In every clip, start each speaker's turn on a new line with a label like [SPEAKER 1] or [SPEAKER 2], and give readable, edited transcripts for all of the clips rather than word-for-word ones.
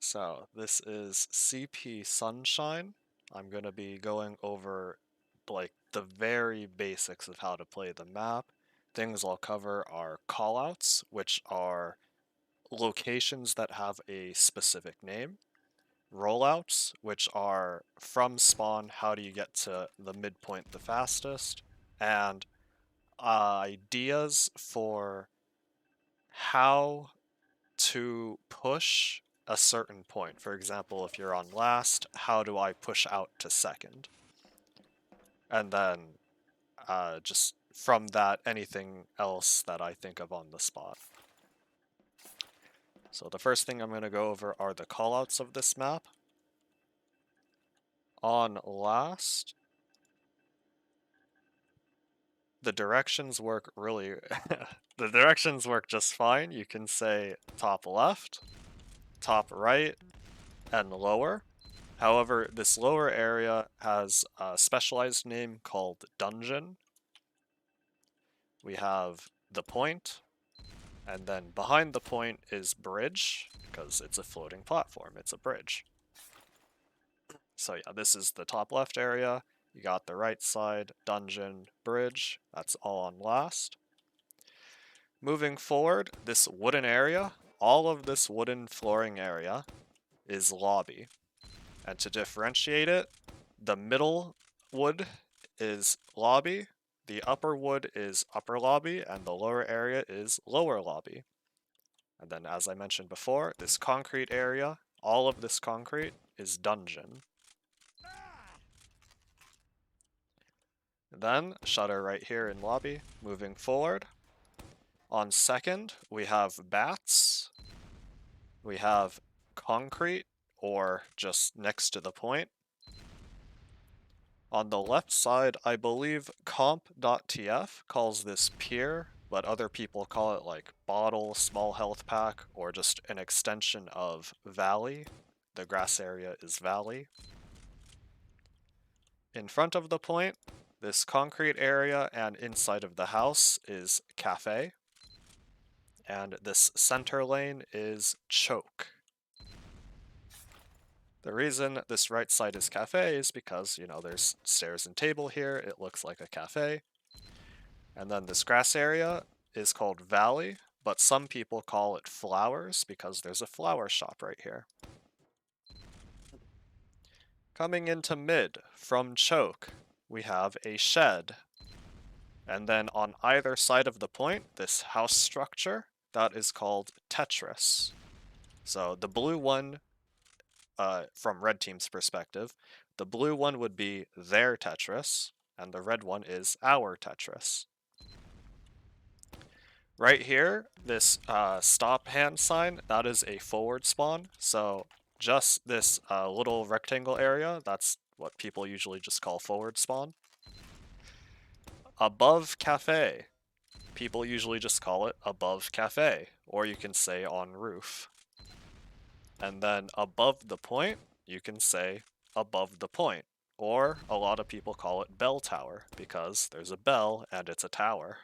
[SPEAKER 1] So this is CP Sunshine. I'm going to be going over like the very basics of how to play the map. Things I'll cover are callouts, which are locations that have a specific name. Rollouts, which are from spawn, how do you get to the midpoint the fastest, and ideas for how to push a certain point. For example, if you're on last, how do I push out to second? And then just from that, anything else that I think of on the spot. So the first thing I'm going to go over are the callouts of this map. On last, the directions work really... the directions work just fine. You can say top left, top right, and lower. However, this lower area has a specialized name called dungeon. We have the point, and then behind the point is bridge, because it's a floating platform, it's a bridge. So yeah, this is the top left area. You got the right side, dungeon, bridge, that's all on last. Moving forward, this wooden area, all of this wooden flooring area is lobby. And to differentiate it, the middle wood is lobby, the upper wood is upper lobby, and the lower area is lower lobby. And then, as I mentioned before, this concrete area, all of this concrete is dungeon. Then, shutter right here in lobby. Moving forward, on second, we have bats. We have concrete, or just next to the point. On the left side, I believe comp.tf calls this pier, but other people call it like bottle, small health pack, or just an extension of valley. The grass area is valley. In front of the point, this concrete area and inside of the house is cafe. And this center lane is choke. The reason this right side is cafe is because, you know, there's stairs and table here, it looks like a cafe. And then this grass area is called valley, but some people call it flowers because there's a flower shop right here. Coming into mid, from choke, we have a shed. And then on either side of the point, this house structure, that is called Tetris. So the blue one, from red team's perspective, the blue one would be their Tetris, and the red one is our Tetris. Right here, this stop hand sign, that is a forward spawn, so just this little rectangle area, that's what people usually just call forward spawn. Above cafe, people usually just call it above cafe, or you can say on roof. And then above the point, you can say above the point, or a lot of people call it bell tower, because there's a bell and it's a tower.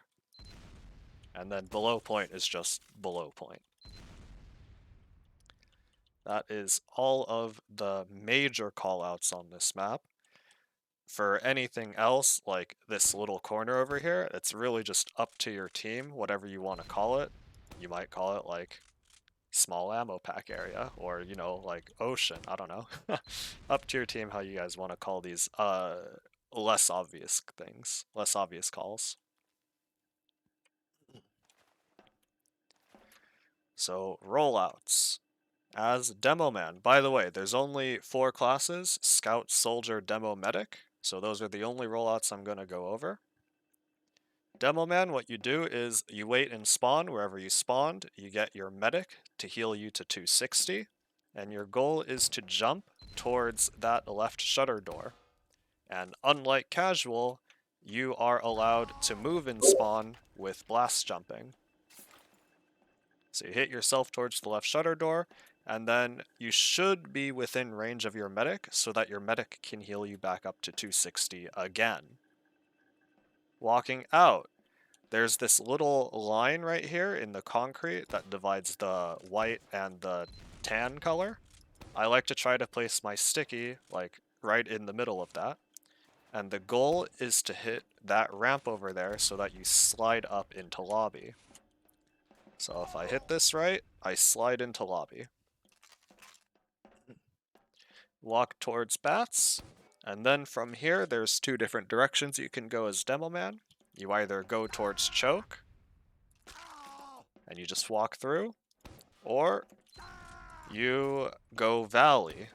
[SPEAKER 1] And then below point is just below point. That is all of the major callouts on this map. For anything else, like this little corner over here, it's really just up to your team, whatever you want to call it. You might call it like small ammo pack area, or, you know, like ocean, I don't know. Up to your team how you guys want to call these less obvious things, less obvious calls. So, rollouts. As Demo Man, by the way, there's only 4 classes, Scout, Soldier, Demo, Medic, so those are the only rollouts I'm going to go over. Demo Man, what you do is you wait and spawn wherever you spawned, you get your Medic to heal you to 260, and your goal is to jump towards that left shutter door. And unlike casual, you are allowed to move and spawn with blast jumping. So you hit yourself towards the left shutter door, and then you should be within range of your medic so that your medic can heal you back up to 260 again. Walking out, there's this little line right here in the concrete that divides the white and the tan color. I like to try to place my sticky, like, right in the middle of that. And the goal is to hit that ramp over there so that you slide up into lobby. So if I hit this right, I slide into lobby. Walk towards bats, and then from here there's two different directions you can go as Demo Man. You either go towards choke, and you just walk through, or you go valley.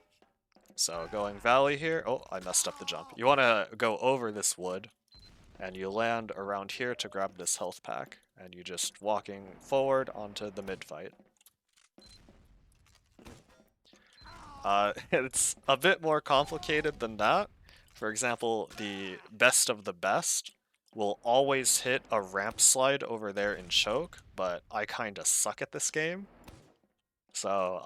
[SPEAKER 1] So going valley here, oh, I messed up the jump. You want to go over this wood, and you land around here to grab this health pack, and you just walking forward onto the mid fight. It's a bit more complicated than that. For example, the best of the best will always hit a ramp slide over there in choke, but I kinda suck at this game. So,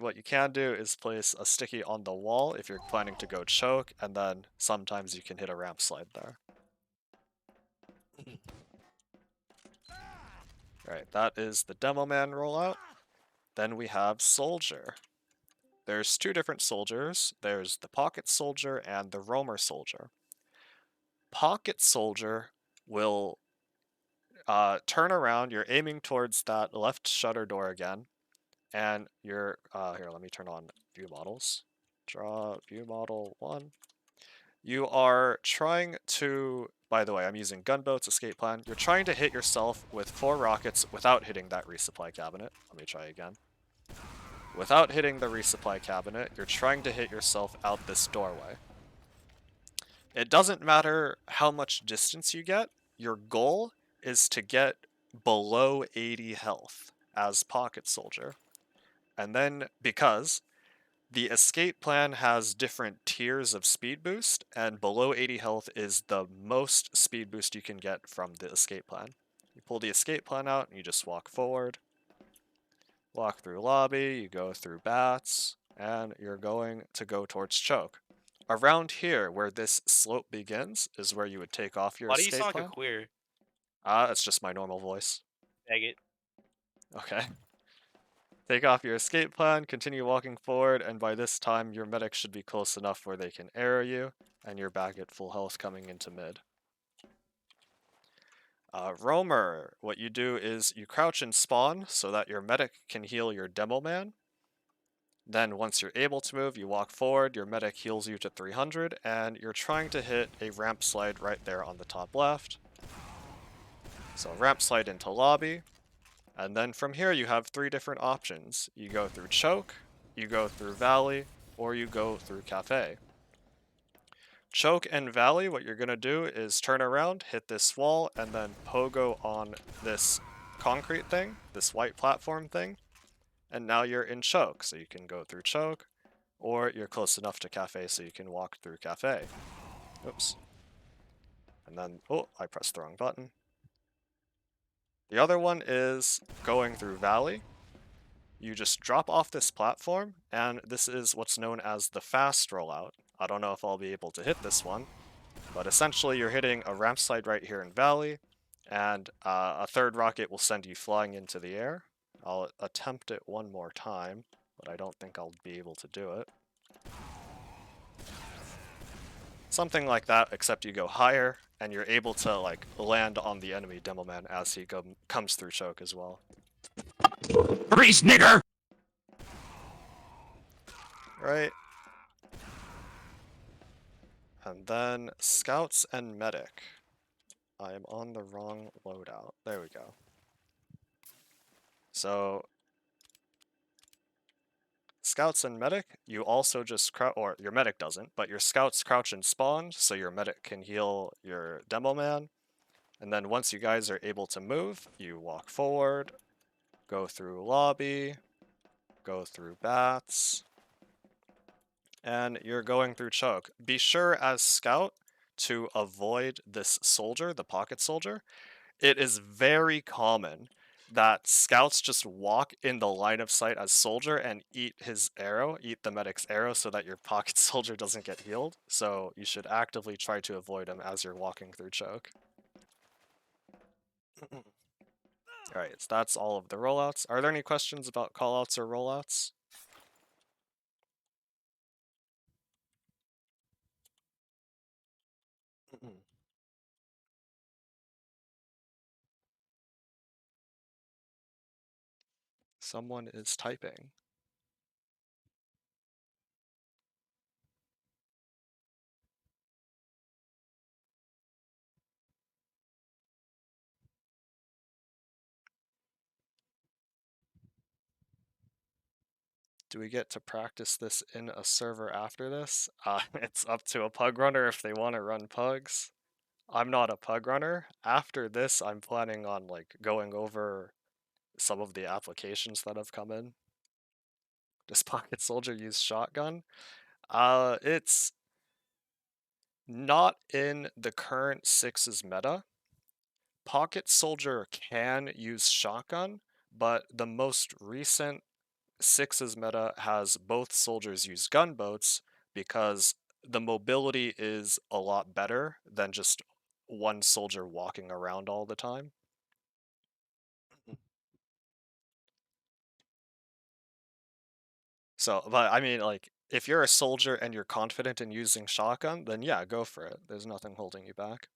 [SPEAKER 1] what you can do is place a sticky on the wall if you're planning to go choke, and then sometimes you can hit a ramp slide there. Alright, that is the Demo Man rollout. Then we have Soldier. There's two different soldiers. There's the Pocket Soldier and the Roamer Soldier. Pocket Soldier will turn around. You're aiming towards that left shutter door again, and you're here. Let me turn on view models. Draw view model 1. You are trying to. By the way, I'm using gunboats escape plan. You're trying to hit yourself with 4 rockets without hitting that resupply cabinet. Let me try again. Without hitting the resupply cabinet, you're trying to hit yourself out this doorway. It doesn't matter how much distance you get, your goal is to get below 80 health as Pocket Soldier. And then, because the escape plan has different tiers of speed boost, and below 80 health is the most speed boost you can get from the escape plan. You pull the escape plan out, and you just walk forward, walk through lobby, you go through bats, and you're going to go towards choke. Around here, where this slope begins, is where you would take off your
[SPEAKER 2] Why do you
[SPEAKER 1] escape
[SPEAKER 2] sound like a
[SPEAKER 1] plan.
[SPEAKER 2] queer?
[SPEAKER 1] It's just my normal voice.
[SPEAKER 2] Faggot.
[SPEAKER 1] Okay. Take off your escape plan, continue walking forward, and by this time your medic should be close enough where they can arrow you, and you're back at full health coming into mid. Roamer, what you do is you crouch and spawn so that your medic can heal your Demo Man. Then once you're able to move, you walk forward, your medic heals you to 300, and you're trying to hit a ramp slide right there on the top left. So ramp slide into lobby, and then from here you have 3 different options. You go through choke, you go through valley, or you go through cafe. Choke and valley, what you're going to do is turn around, hit this wall, and then pogo on this concrete thing, this white platform thing, and now you're in choke, so you can go through choke, or you're close enough to cafe so you can walk through cafe. Oops. And then, oh, I pressed the wrong button. The other one is going through valley. You just drop off this platform, and this is what's known as the fast rollout. I don't know if I'll be able to hit this one, but essentially you're hitting a ramp slide right here in valley, and a third rocket will send you flying into the air. I'll attempt it one more time, but I don't think I'll be able to do it. Something like that, except you go higher, and you're able to like land on the enemy Demo Man as he comes through choke as well.
[SPEAKER 2] Freeze, nigger!
[SPEAKER 1] Right. And then Scouts and Medic. I am on the wrong loadout. There we go. So, Scouts and Medic, you also just crouch, or your Medic doesn't, but your Scouts crouch and spawn, so your Medic can heal your Demo Man. And then once you guys are able to move, you walk forward, go through lobby, go through bats, and you're going through choke. Be sure as Scout to avoid this soldier, the Pocket Soldier. It is very common that scouts just walk in the line of sight as soldier and eat his arrow, eat the medic's arrow so that your Pocket Soldier doesn't get healed. So you should actively try to avoid him as you're walking through choke. Alright, so that's all of the rollouts. Are there any questions about callouts or rollouts? Someone is typing. Do we get to practice this in a server after this? It's up to a pug runner if they want to run pugs. I'm not a pug runner. After this, I'm planning on like going over some of the applications that have come in. Does Pocket Soldier use shotgun? It's not in the current sixes meta. Pocket Soldier can use shotgun, but the most recent sixes meta has both soldiers use gunboats because the mobility is a lot better than just one soldier walking around all the time. So, but I mean, like, if you're a soldier and you're confident in using shotgun, then yeah, go for it. There's nothing holding you back.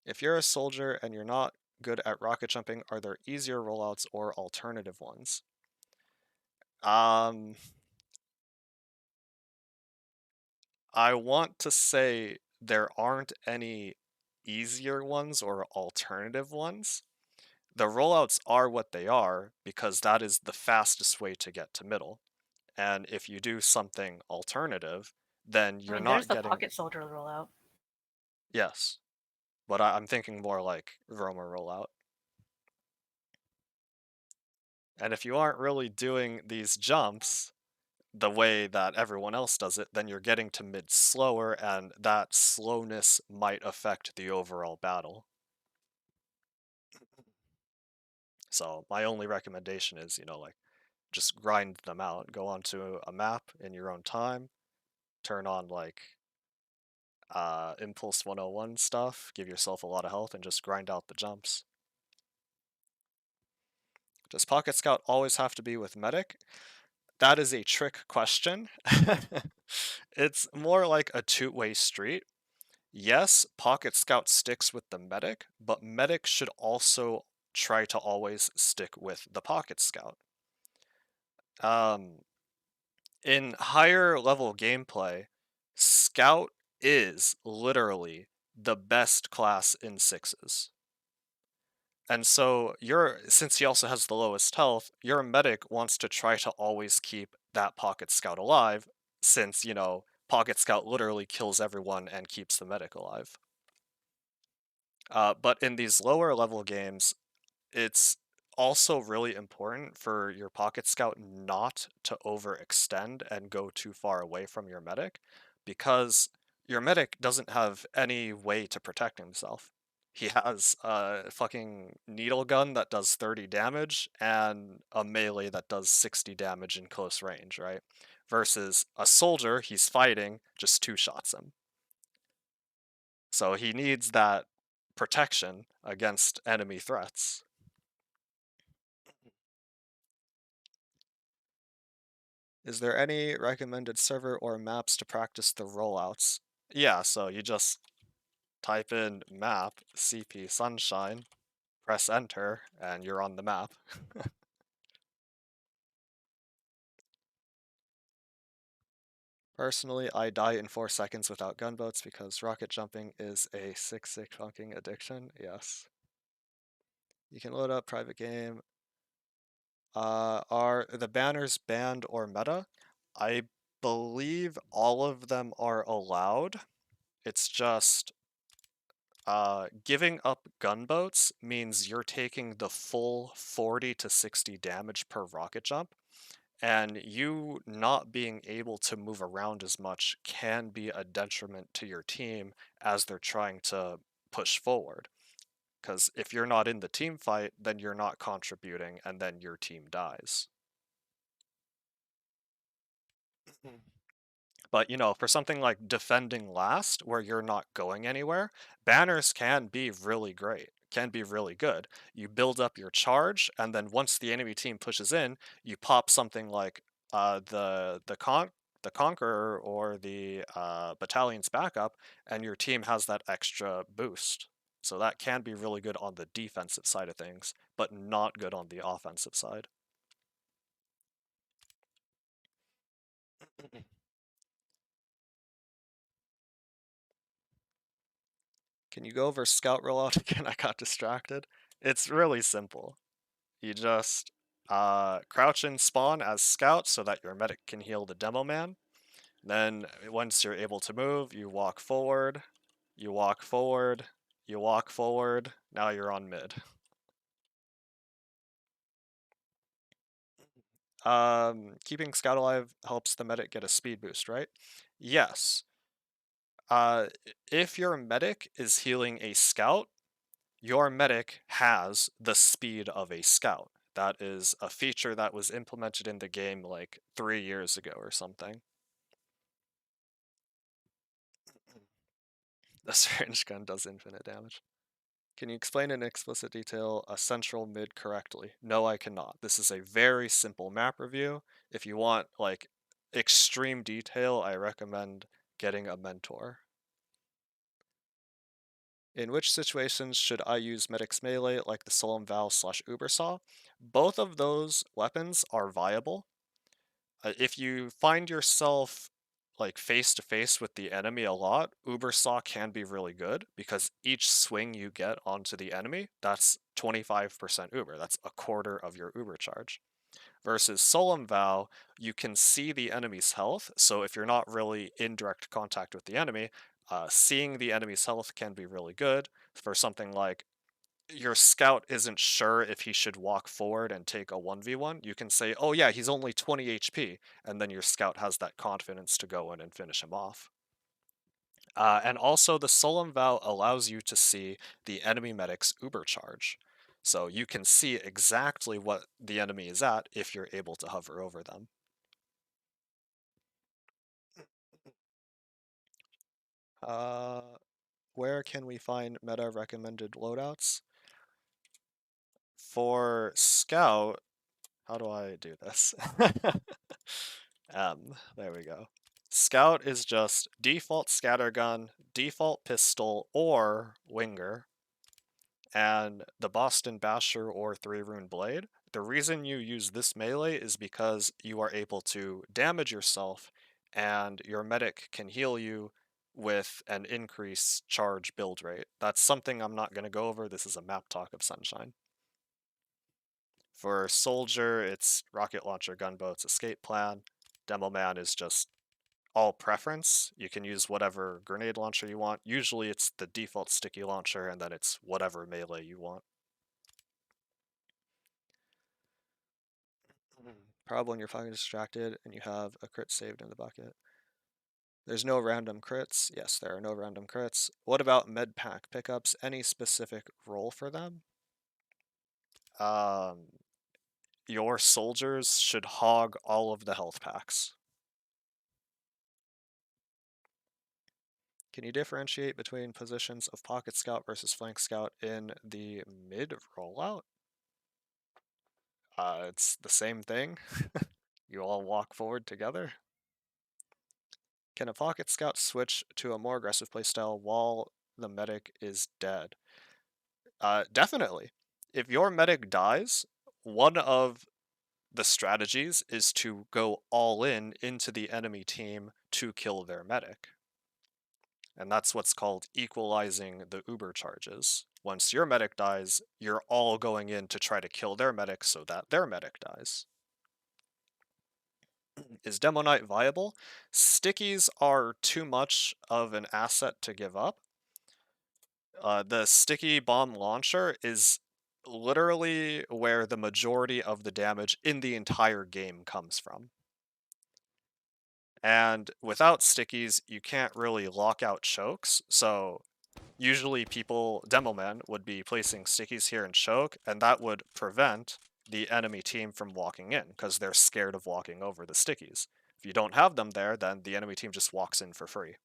[SPEAKER 1] If you're a soldier and you're not good at rocket jumping, are there easier rollouts or alternative ones? Um, I want to say there aren't any easier ones or alternative ones. The rollouts are what they are because that is the fastest way to get to middle. And if you do something alternative, then
[SPEAKER 3] I
[SPEAKER 1] you're
[SPEAKER 3] mean, there's
[SPEAKER 1] not
[SPEAKER 3] the
[SPEAKER 1] getting.
[SPEAKER 3] pocket soldier rollout.
[SPEAKER 1] Yes, but I'm thinking more like Roma rollout. And if you aren't really doing these jumps the way that everyone else does it, then you're getting to mid slower, and that slowness might affect the overall battle. So my only recommendation is, like, just grind them out. Go onto a map in your own time, turn on like Impulse 101 stuff, give yourself a lot of health, and just grind out the jumps. Does Pocket Scout always have to be with Medic? That is a trick question. It's more like a two-way street. Yes, Pocket Scout sticks with the Medic, but Medic should also try to always stick with the Pocket Scout. Um, in higher level gameplay, Scout is literally the best class in sixes. And so since he also has the lowest health, your medic wants to try to always keep that Pocket Scout alive, since, Pocket Scout literally kills everyone and keeps the medic alive. But in these lower level games, it's also really important for your Pocket Scout not to overextend and go too far away from your medic, because your medic doesn't have any way to protect himself. He has a fucking needle gun that does 30 damage and a melee that does 60 damage in close range, right? Versus a soldier, he's fighting, just two shots him. So he needs that protection against enemy threats. Is there any recommended server or maps to practice the rollouts? Yeah, so you just type in map, CP Sunshine, press enter, and you're on the map. Personally, I die in 4 seconds without gunboats because rocket jumping is a sick fucking addiction. Yes. You can load up private game. Are the banners banned or meta? I believe all of them are allowed. It's just giving up gunboats means you're taking the full 40 to 60 damage per rocket jump, and you not being able to move around as much can be a detriment to your team as they're trying to push forward. Because if you're not in the team fight, then you're not contributing, and then your team dies. But, for something like defending last, where you're not going anywhere, banners can be really great, can be really good. You build up your charge, and then once the enemy team pushes in, you pop something like the the Conqueror or the Battalion's backup, and your team has that extra boost. So that can be really good on the defensive side of things, but not good on the offensive side. Can you go over scout rollout again? I got distracted. It's really simple. You just crouch and spawn as scout so that your medic can heal the demo man. Then once you're able to move, you walk forward, you walk forward, you walk forward. Now you're on mid. Keeping scout alive helps the medic get a speed boost, right? Yes. If your medic is healing a scout, your medic has the speed of a scout. That is a feature that was implemented in the game like 3 years ago or something. The syringe gun does infinite damage. Can you explain in explicit detail a central mid correctly? No, I cannot. This is a very simple map review. If you want like extreme detail, I recommend getting a mentor. In which situations should I use Medic's Melee like the Solemn Vow / Ubersaw? Both of those weapons are viable. If you find yourself like face to face with the enemy a lot, Ubersaw can be really good because each swing you get onto the enemy, that's 25% Uber. That's a quarter of your Uber charge. Versus Solemn Vow, you can see the enemy's health, so if you're not really in direct contact with the enemy, seeing the enemy's health can be really good for something like your scout isn't sure if he should walk forward and take a 1v1, you can say, oh yeah, he's only 20 HP, and then your scout has that confidence to go in and finish him off. And also, the Solemn Vow allows you to see the enemy medic's Uber charge. So you can see exactly what the enemy is at if you're able to hover over them. Uh, where can we find meta recommended loadouts? For Scout, how do I do this? There we go. Scout is just default scattergun, default pistol, or winger, and the Boston Basher or 3-rune blade. The reason you use this melee is because you are able to damage yourself, and your medic can heal you with an increased charge build rate. That's something I'm not going to go over. This is a map talk of Sunshine. For Soldier, it's rocket launcher, gunboats, escape plan. Demo man is just all preference. You can use whatever grenade launcher you want. Usually it's the default sticky launcher, and then it's whatever melee you want. Probably when you're fucking distracted and you have a crit saved in the bucket. There's no random crits. Yes, there are no random crits. What about med pack pickups? Any specific role for them? Your soldiers should hog all of the health packs. Can you differentiate between positions of Pocket Scout versus Flank Scout in the mid rollout? It's the same thing. You all walk forward together. Can a Pocket Scout switch to a more aggressive playstyle while the medic is dead? Definitely. If your medic dies, one of the strategies is to go all in into the enemy team to kill their medic. And that's what's called equalizing the Uber charges. Once your medic dies, you're all going in to try to kill their medic so that their medic dies. Is Demo Knight viable? Stickies are too much of an asset to give up. The sticky bomb launcher is literally where the majority of the damage in the entire game comes from. And without stickies, you can't really lock out chokes, so usually people, demo men, would be placing stickies here in choke, and that would prevent the enemy team from walking in, because they're scared of walking over the stickies. If you don't have them there, then the enemy team just walks in for free.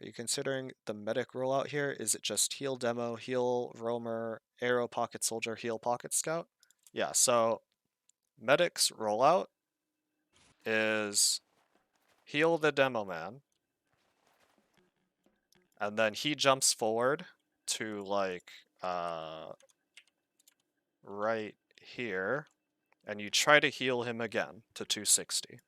[SPEAKER 1] Are you considering the medic rollout here? Is it just heal demo, heal roamer, arrow pocket soldier, heal pocket scout? Yeah, so medic's rollout is heal the demo man, and then he jumps forward to like right here, and you try to heal him again to 260.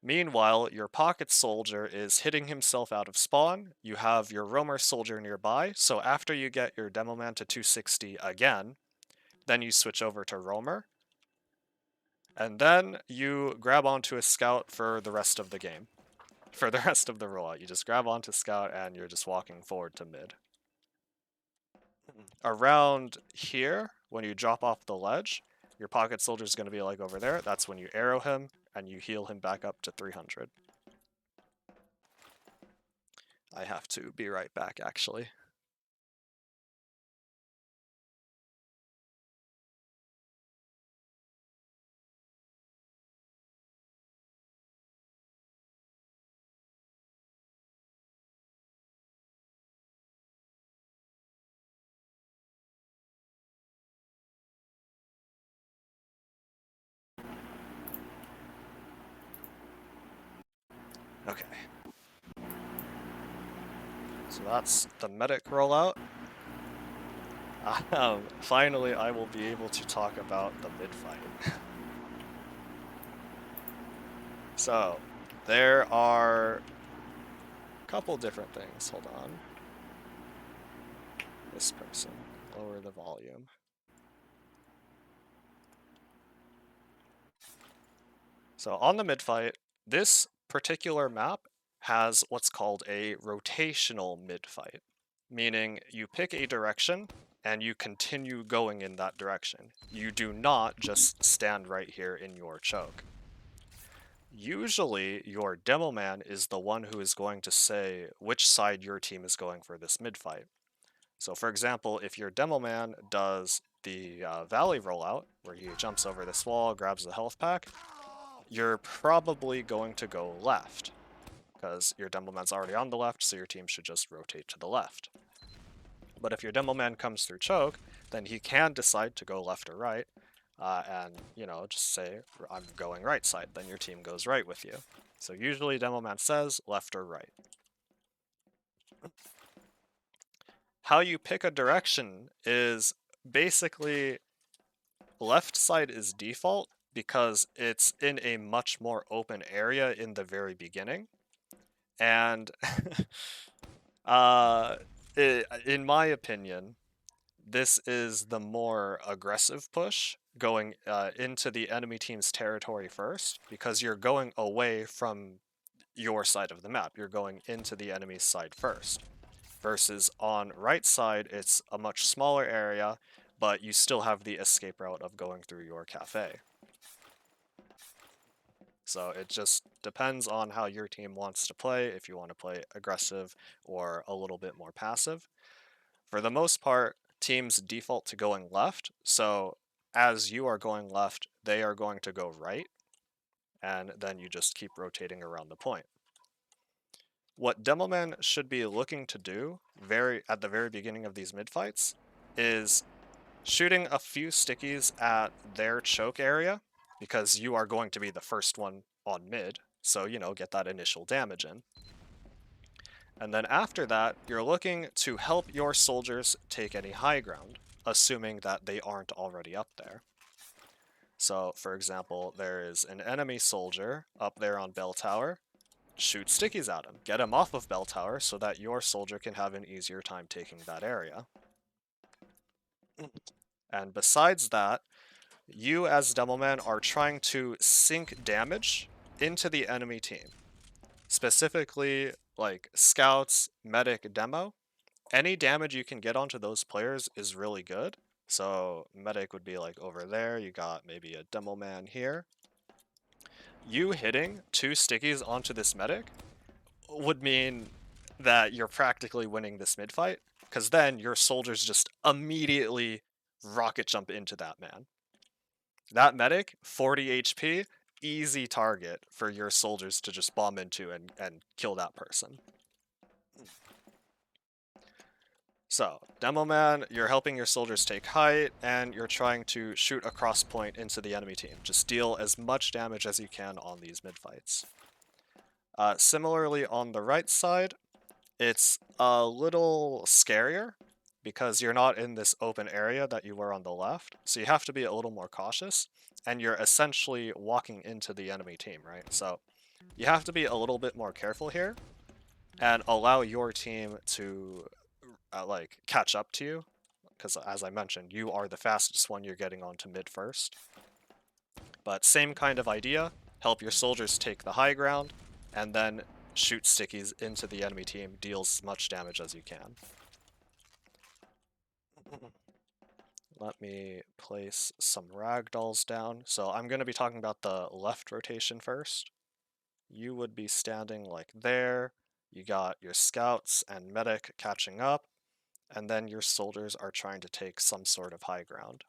[SPEAKER 1] Meanwhile, your pocket soldier is hitting himself out of spawn. You have your roamer soldier nearby, so after you get your demo man to 260 again, then you switch over to roamer, and then you grab onto a scout for the rest of the game. For the rest of the rollout, you just grab onto scout and you're just walking forward to mid. Around here, when you drop off the ledge, your pocket soldier is going to be like over there. That's when you arrow him and you heal him back up to 300. I have to be right back, actually. Okay. So that's the medic rollout. Finally, I will be able to talk about the mid-fight. So, there are a couple different things. Hold on. This person. Lower the volume. So on the mid-fight, this particular map has what's called a rotational mid-fight, meaning you pick a direction and you continue going in that direction. You do not just stand right here in your choke. Usually, your demo man is the one who is going to say which side your team is going for this mid-fight. So for example, if your demo man does the valley rollout, where he jumps over this wall, grabs the health pack, you're probably going to go left, because your demo man's already on the left, so your team should just rotate to the left. But if your demo man comes through choke, then he can decide to go left or right, and, you know, just say, I'm going right side, then your team goes right with you. So usually demo man says left or right. How you pick a direction is basically left side is default because it's in a much more open area in the very beginning. And in my opinion, this is the more aggressive push, going into the enemy team's territory first, because you're going away from your side of the map. You're going into the enemy's side first. Versus on right side, it's a much smaller area, but you still have the escape route of going through your cafe. So it just depends on how your team wants to play, if you want to play aggressive or a little bit more passive. For the most part, teams default to going left, so as you are going left, they are going to go right, and then you just keep rotating around the point. What Demoman should be looking to do at the very beginning of these mid-fights is shooting a few stickies at their choke area, because you are going to be the first one on mid, so, you know, get that initial damage in. And then after that, you're looking to help your soldiers take any high ground, assuming that they aren't already up there. So, for example, there is an enemy soldier up there on Bell Tower. Shoot stickies at him. Get him off of Bell Tower so that your soldier can have an easier time taking that area. And besides that, you as Demoman are trying to sink damage into the enemy team. Specifically, like scouts, medic, demo. Any damage you can get onto those players is really good. So medic would be like over there, you got maybe a demo man here. You hitting 2 stickies onto this medic would mean that you're practically winning this mid fight, because then your soldiers just immediately rocket jump into that man. That medic, 40 HP, easy target for your soldiers to just bomb into and kill that person. So, Demo Man, you're helping your soldiers take height, and you're trying to shoot a cross point into the enemy team. Just deal as much damage as you can on these mid-fights. Similarly, on the right side, it's a little scarier because you're not in this open area that you were on the left, so you have to be a little more cautious, and you're essentially walking into the enemy team, right? So you have to be a little bit more careful here and allow your team to like catch up to you, because as I mentioned, you are the fastest one, you're getting onto mid first. But same kind of idea, help your soldiers take the high ground, and then shoot stickies into the enemy team, deals as much damage as you can. Let me place some ragdolls down. So I'm going to be talking about the left rotation first. You would be standing like there. You got your scouts and medic catching up, and then your soldiers are trying to take some sort of high ground.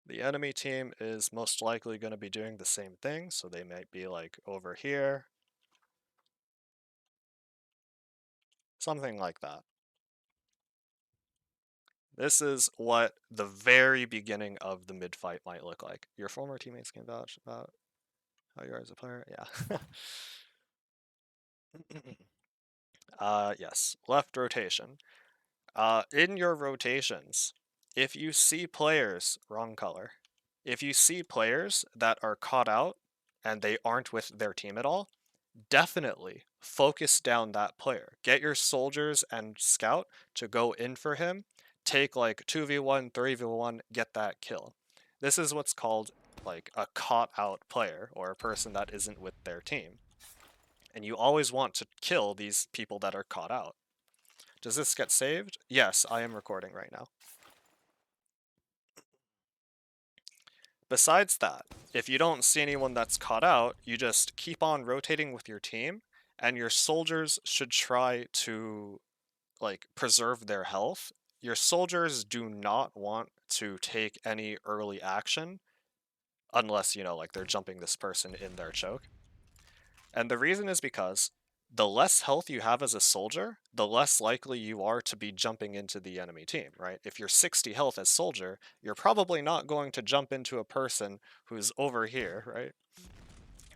[SPEAKER 1] The enemy team is most likely going to be doing the same thing, so they might be like over here. Something like that. This is what the very beginning of the mid-fight might look like. Your former teammates can vouch about how you are as a player. Yeah. Yes. Left rotation. In your rotations, if you see players, wrong color. If you see players that are caught out and they aren't with their team at all, definitely focus down that player. Get your soldiers and scout to go in for him. Take like 2v1, 3v1, get that kill. This is what's called like a caught out player, or a person that isn't with their team. And you always want to kill these people that are caught out. Does this get saved? Yes, I am recording right now. Besides that, if you don't see anyone that's caught out, you just keep on rotating with your team, and your soldiers should try to like preserve their health. Your soldiers do not want to take any early action unless, you know, like they're jumping this person in their choke. And the reason is because the less health you have as a soldier, the less likely you are to be jumping into the enemy team, right? If you're 60 health as soldier, you're probably not going to jump into a person who's over here, right?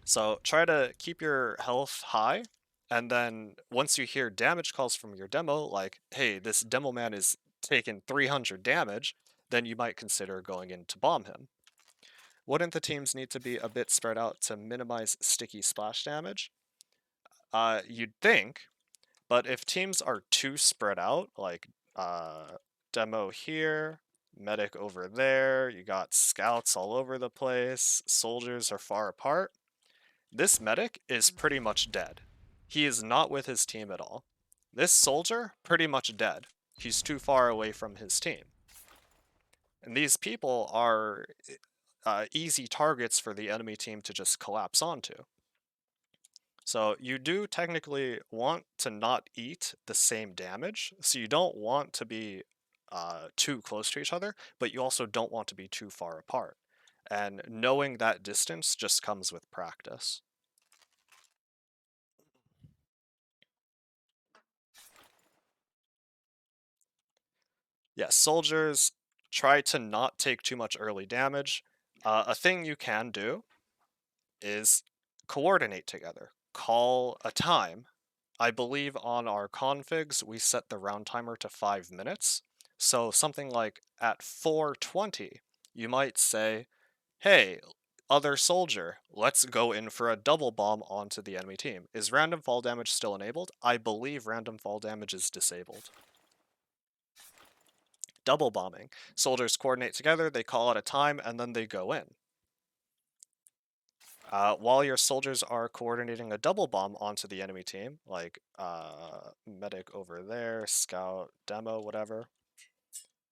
[SPEAKER 1] So try to keep your health high, and then once you hear damage calls from your demo, like, hey, this demo man is taking 300 damage, then you might consider going in to bomb him. Wouldn't the teams need to be a bit spread out to minimize sticky splash damage? You'd think, but if teams are too spread out, like demo here, medic over there, you got scouts all over the place, soldiers are far apart, this medic is pretty much dead. He is not with his team at all. This soldier, pretty much dead. He's too far away from his team. And these people are easy targets for the enemy team to just collapse onto. So you do technically want to not eat the same damage, so you don't want to be too close to each other, but you also don't want to be too far apart. And knowing that distance just comes with practice. Yeah, soldiers, try to not take too much early damage. A thing you can do is coordinate together. Call a time. I believe on our configs, we set the round timer to 5 minutes. So something like at 4:20, you might say, hey, other soldier, let's go in for a double bomb onto the enemy team. Is random fall damage still enabled? I believe random fall damage is disabled. Double bombing. Soldiers coordinate together, they call out a time, and then they go in. While your soldiers are coordinating a double bomb onto the enemy team, like medic over there, scout, demo, whatever,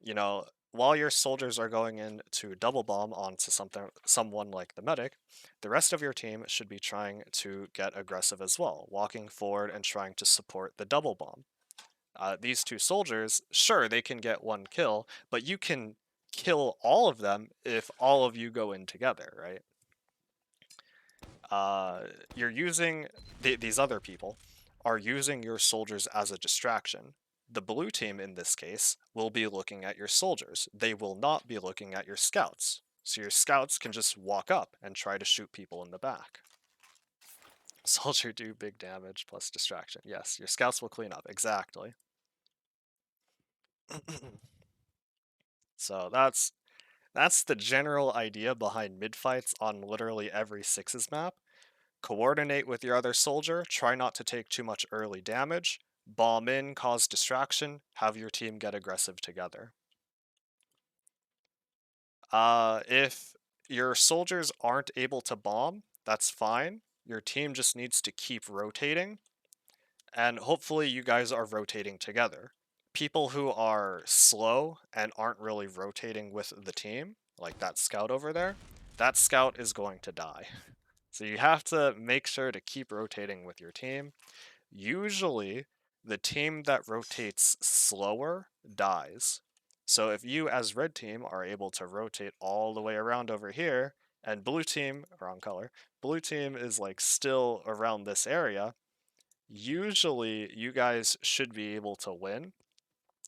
[SPEAKER 1] you know, while your soldiers are going in to double bomb onto someone like the medic, the rest of your team should be trying to get aggressive as well, walking forward and trying to support the double bomb. These two soldiers, sure, they can get one kill, but you can kill all of them if all of you go in together, right? You're using these other people are using your soldiers as a distraction. The blue team, in this case, will be looking at your soldiers. They will not be looking at your scouts. So your scouts can just walk up and try to shoot people in the back. Soldier do big damage plus distraction. Yes, your scouts will clean up. Exactly. So that's the general idea behind mid fights on literally every sixes map. Coordinate with your other soldier, try not to take too much early damage, bomb in, cause distraction, have your team get aggressive together. If your soldiers aren't able to bomb, that's fine. Your team just needs to keep rotating, and hopefully you guys are rotating together. People who are slow and aren't really rotating with the team, like that scout over there, that scout is going to die. So you have to make sure to keep rotating with your team. Usually, the team that rotates slower dies. So if you as red team are able to rotate all the way around over here, and blue team, wrong color, blue team is like still around this area, usually you guys should be able to win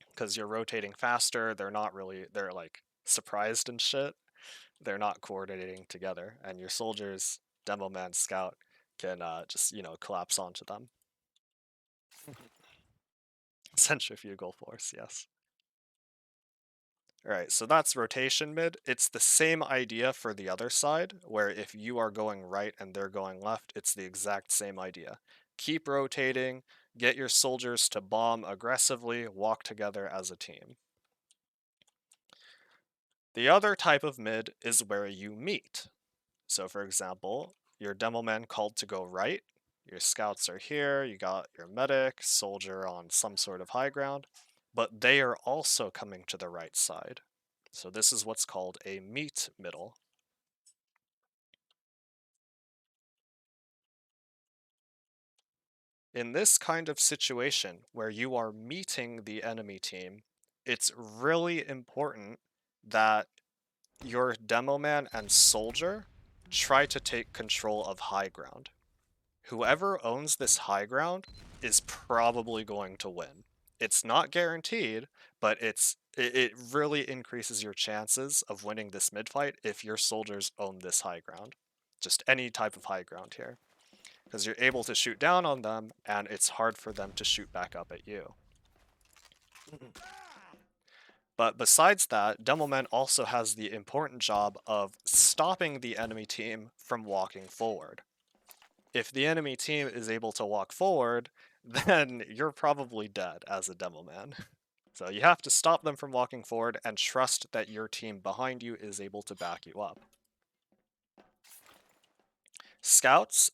[SPEAKER 1] because you're rotating faster. They're like surprised and shit. They're not coordinating together, and your soldiers, demo man, scout, can just collapse onto them. Centrifugal force, yes. Alright, so that's rotation mid. It's the same idea for the other side, where if you are going right and they're going left, it's the exact same idea. Keep rotating, get your soldiers to bomb aggressively, walk together as a team. The other type of mid is where you meet. So for example, your demo man called to go right, your scouts are here, you got your medic, soldier on some sort of high ground, but they are also coming to the right side. So this is what's called a meet middle. In this kind of situation where you are meeting the enemy team, it's really important that your demo man and soldier try to take control of high ground. Whoever owns this high ground is probably going to win. It's not guaranteed, but it really increases your chances of winning this mid fight if your soldiers own this high ground. Just any type of high ground here. Because you're able to shoot down on them, and it's hard for them to shoot back up at you. But besides that, Demoman also has the important job of stopping the enemy team from walking forward. If the enemy team is able to walk forward, then you're probably dead as a Demoman. So you have to stop them from walking forward and trust that your team behind you is able to back you up. Scouts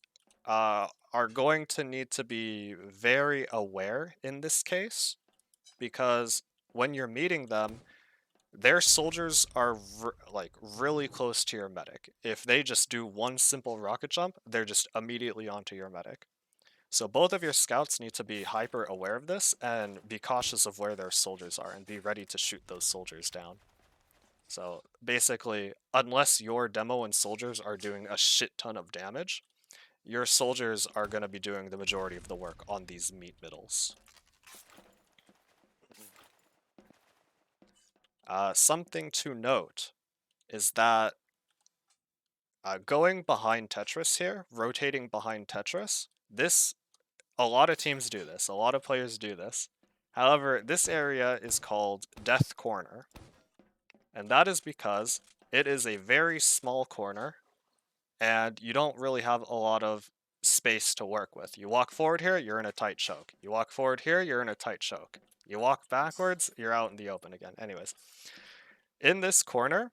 [SPEAKER 1] are going to need to be very aware in this case, because when you're meeting them, their soldiers are like really close to your medic. If they just do one simple rocket jump, they're just immediately onto your medic. So both of your scouts need to be hyper aware of this and be cautious of where their soldiers are and be ready to shoot those soldiers down. So basically, unless your demo and soldiers are doing a shit ton of damage, your soldiers are going to be doing the majority of the work on these meat middles. Something to note is that going behind Tetris here, rotating behind Tetris, a lot of teams do this, a lot of players do this. However, this area is called Death Corner, and that is because it is a very small corner, and you don't really have a lot of space to work with. You walk forward here, you're in a tight choke. You walk forward here, you're in a tight choke. You walk backwards, you're out in the open again. Anyways, in this corner,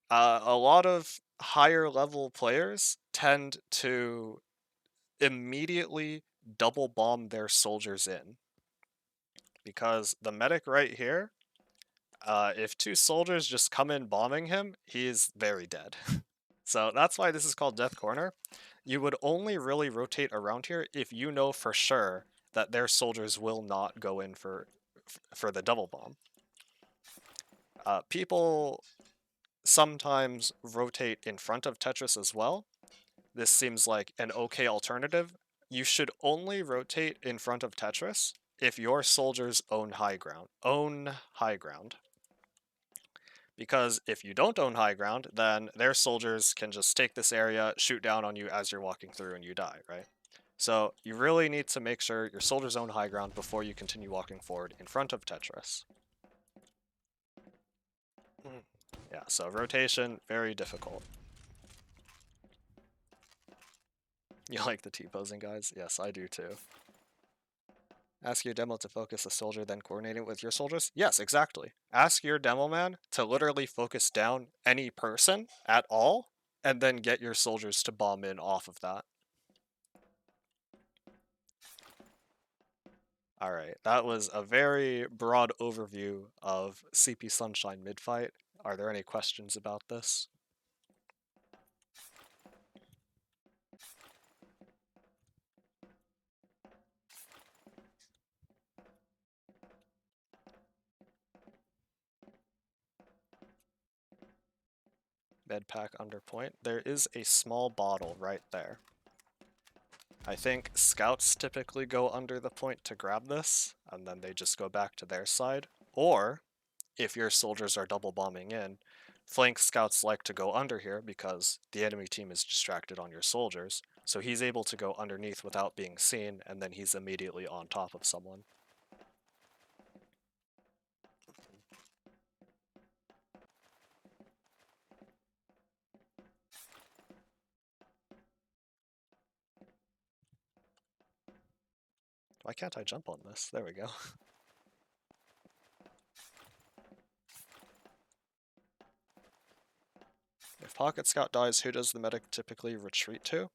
[SPEAKER 1] a lot of higher level players tend to immediately double bomb their soldiers in. Because the medic right here, if two soldiers just come in bombing him, he's very dead. So that's why this is called Death Corner. You would only really rotate around here if you know for sure that their soldiers will not go in for the double bomb. People sometimes rotate in front of Tetris as well. This seems like an okay alternative, you should only rotate in front of Tetris if your soldiers own high ground. Because if you don't own high ground, then their soldiers can just take this area, shoot down on you as you're walking through, and you die, right? So you really need to make sure your soldiers own high ground before you continue walking forward in front of Tetris. Yeah, so rotation, very difficult. You like the T-posing, guys? Yes, I do too. Ask your demo to focus a soldier, then coordinate it with your soldiers? Yes, exactly. Ask your demo man to literally focus down any person at all, and then get your soldiers to bomb in off of that. Alright, that was a very broad overview of CP Sunshine mid-fight. Are there any questions about this? Med pack under point. There is a small bottle right there. I think scouts typically go under the point to grab this, and then they just go back to their side. Or, if your soldiers are double bombing in, flank scouts like to go under here because the enemy team is distracted on your soldiers, so he's able to go underneath without being seen, and then he's immediately on top of someone. Why can't I jump on this? There we go. If Pocket Scout dies, who does the medic typically retreat to?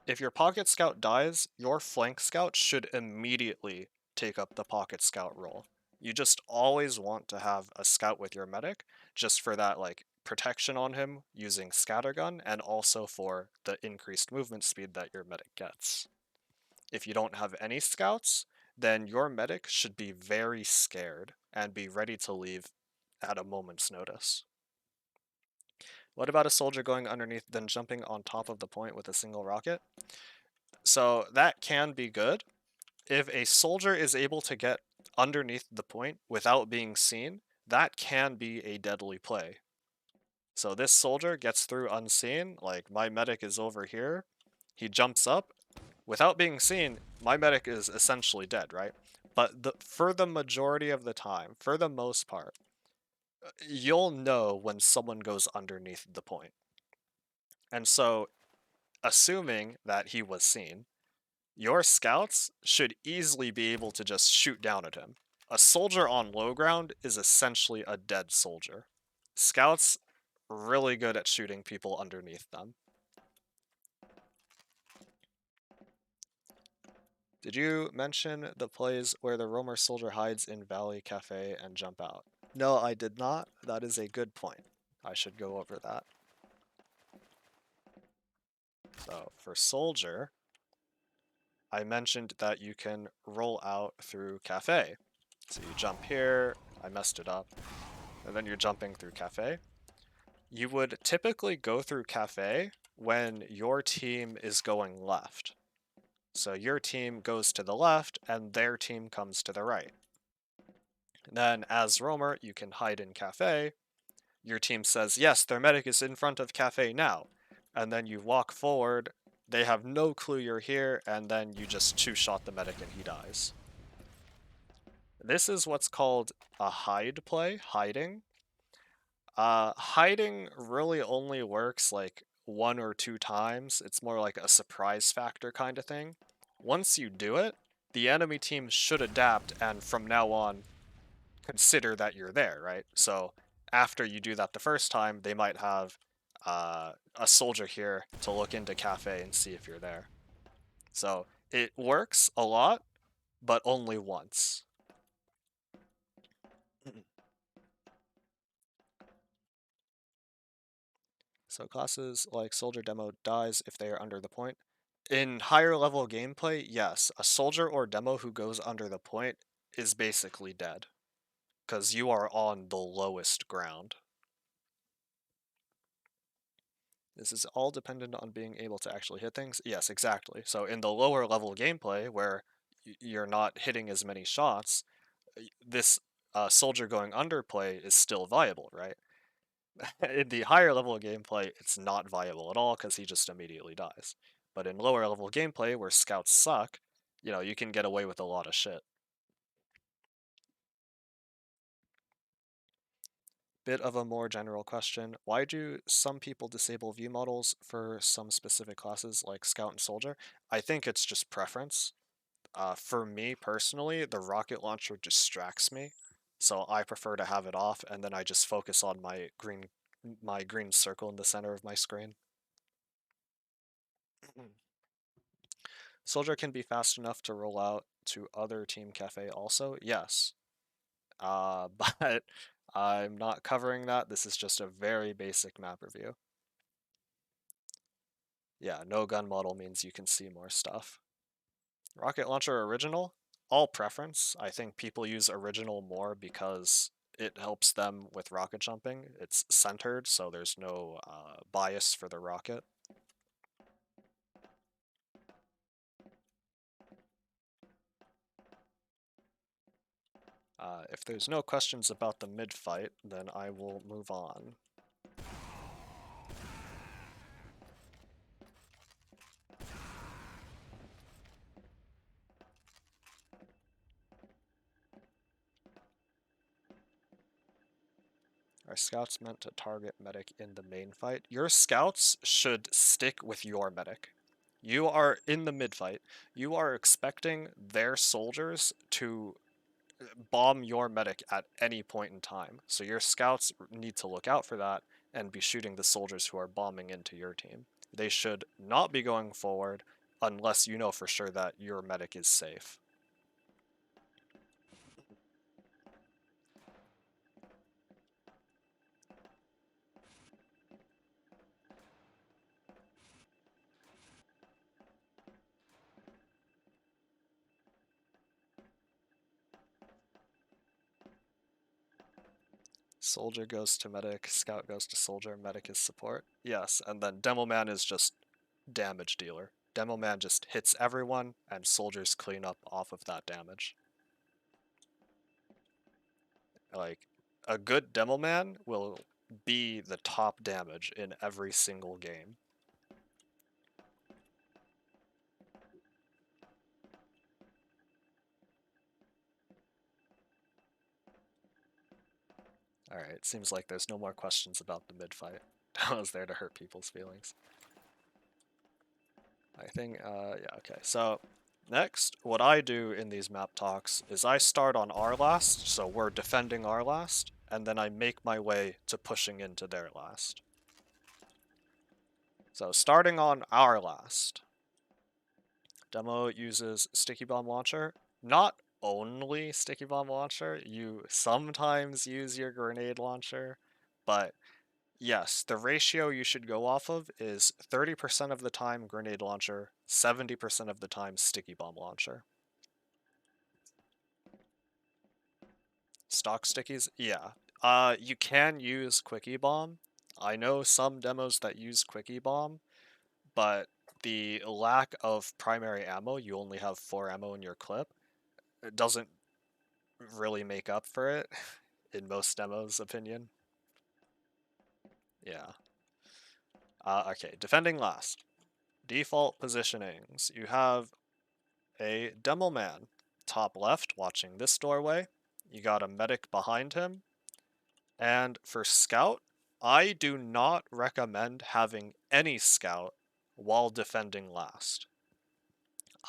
[SPEAKER 1] If your Pocket Scout dies, your Flank Scout should immediately take up the Pocket Scout role. You just always want to have a Scout with your medic, just for that, like, protection on him using Scattergun, and also for the increased movement speed that your medic gets. If you don't have any Scouts, then your medic should be very scared and be ready to leave at a moment's notice. What about a soldier going underneath then jumping on top of the point with a single rocket? So that can be good. If a soldier is able to get underneath the point without being seen, that can be a deadly play. So this soldier gets through unseen, like my medic is over here, he jumps up, without being seen, my medic is essentially dead, right? But for the majority of the time, for the most part, you'll know when someone goes underneath the point. And so, assuming that he was seen, your scouts should easily be able to just shoot down at him. A soldier on low ground is essentially a dead soldier. Scouts really good at shooting people underneath them. Did you mention the plays where the roamer soldier hides in Valley Cafe and jump out? No, I did not. That is a good point. I should go over that. So, for soldier, I mentioned that you can roll out through Cafe. So you jump here, I messed it up, and then you're jumping through Cafe. You would typically go through Cafe when your team is going left. So your team goes to the left, and their team comes to the right. Then, as roamer, you can hide in Cafe. Your team says, yes, their medic is in front of Cafe now. And then you walk forward, they have no clue you're here, and then you just two-shot the medic and he dies. This is what's called a hide play, hiding. Hiding really only works like 1 or 2 times. It's more like a surprise factor kind of thing. Once you do it, the enemy team should adapt and from now on consider that you're there, right? So after you do that the first time, they might have a soldier here to look into Cafe and see if you're there. So it works a lot, but only once. So classes like Soldier Demo dies if they are under the point. In higher level gameplay, yes, a soldier or demo who goes under the point is basically dead, because you are on the lowest ground. This is all dependent on being able to actually hit things. Yes, exactly. So in the lower level gameplay where you're not hitting as many shots, this soldier going under play is still viable, right? In the higher level of gameplay, it's not viable at all because he just immediately dies. But in lower level gameplay where scouts suck, you can get away with a lot of shit. Bit of a more general question. Why do some people disable view models for some specific classes like Scout and Soldier? I think it's just preference. For me personally, the rocket launcher distracts me, so I prefer to have it off, and then I just focus on my green circle in the center of my screen. Soldier can be fast enough to roll out to other Team Cafe also? Yes. But I'm not covering that. This is just a very basic map review. Yeah, no gun model means you can see more stuff. Rocket launcher original? All preference. I think people use original more because it helps them with rocket jumping. It's centered, so there's no bias for the rocket. If there's no questions about the mid-fight, then I will move on. Are scouts meant to target medic in the main fight? Your scouts should stick with your medic. You are in the mid-fight. You are expecting their soldiers to bomb your medic at any point in time. So your scouts need to look out for that and be shooting the soldiers who are bombing into your team. They should not be going forward unless you know for sure that your medic is safe. Soldier goes to medic, scout goes to soldier, medic is support. Yes, and then Demo Man is just damage dealer. Demo Man just hits everyone, and soldiers clean up off of that damage. Like, a good Demo Man will be the top damage in every single game. Alright, seems like there's no more questions about the mid-fight. I was there to hurt people's feelings. I think, yeah, okay. So, next, what I do in these map talks is I start on our last, so we're defending our last, and then I make my way to pushing into their last. So, starting on our last, Demo uses Sticky Bomb Launcher. Not only Sticky Bomb Launcher, you sometimes use your Grenade Launcher, but yes, the ratio you should go off of is 30% of the time Grenade Launcher, 70% of the time Sticky Bomb Launcher. Stock stickies? Yeah. You can use Quickie Bomb. I know some demos that use Quickie Bomb, but the lack of primary ammo, you only have 4 ammo in your clip, it doesn't really make up for it, in most demos' opinion. Yeah. Okay, defending last. Default positionings. You have a Demo Man, top left, watching this doorway. You got a medic behind him. And for scout, I do not recommend having any scout while defending last.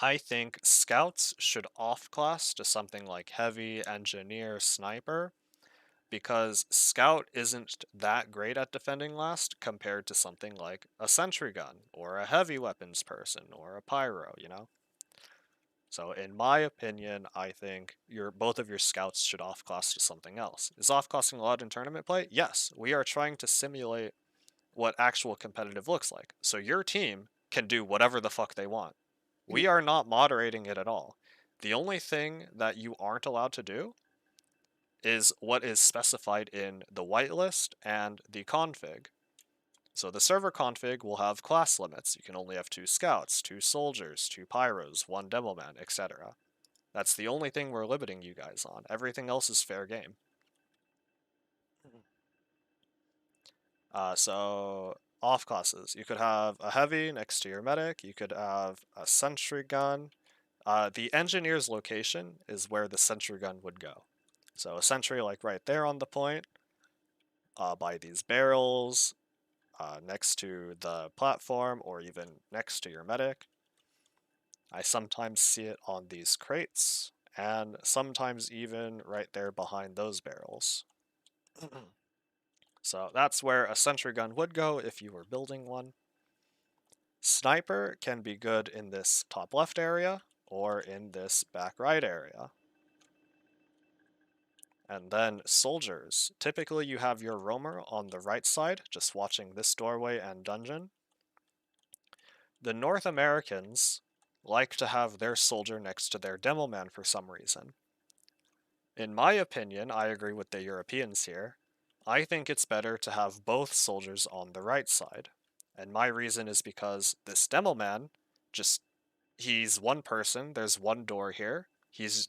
[SPEAKER 1] I think scouts should off-class to something like heavy, engineer, sniper, because scout isn't that great at defending last compared to something like a sentry gun, or a heavy weapons person, or a pyro, you know? So in my opinion, I think both of your scouts should off-class to something else. Is off-classing allowed in tournament play? Yes, we are trying to simulate what actual competitive looks like. So your team can do whatever the fuck they want. We are not moderating it at all. The only thing that you aren't allowed to do is what is specified in the whitelist and the config. So the server config will have class limits. You can only have 2 scouts, 2 soldiers, 2 pyros, 1 demoman, etc. That's the only thing we're limiting you guys on. Everything else is fair game. So off classes. You could have a heavy next to your medic. You could have a sentry gun. The engineer's location is where the sentry gun would go. So a sentry like right there on the point, by these barrels, next to the platform, or even next to your medic. I sometimes see it on these crates, and sometimes even right there behind those barrels. So that's where a sentry gun would go if you were building one. Sniper can be good in this top left area or in this back right area. And then soldiers. Typically you have your roamer on the right side, just watching this doorway and dungeon. The North Americans like to have their soldier next to their demo man for some reason. In my opinion, I agree with the Europeans here. I think it's better to have both soldiers on the right side. And my reason is because this demo man, he's one person, there's one door here, he's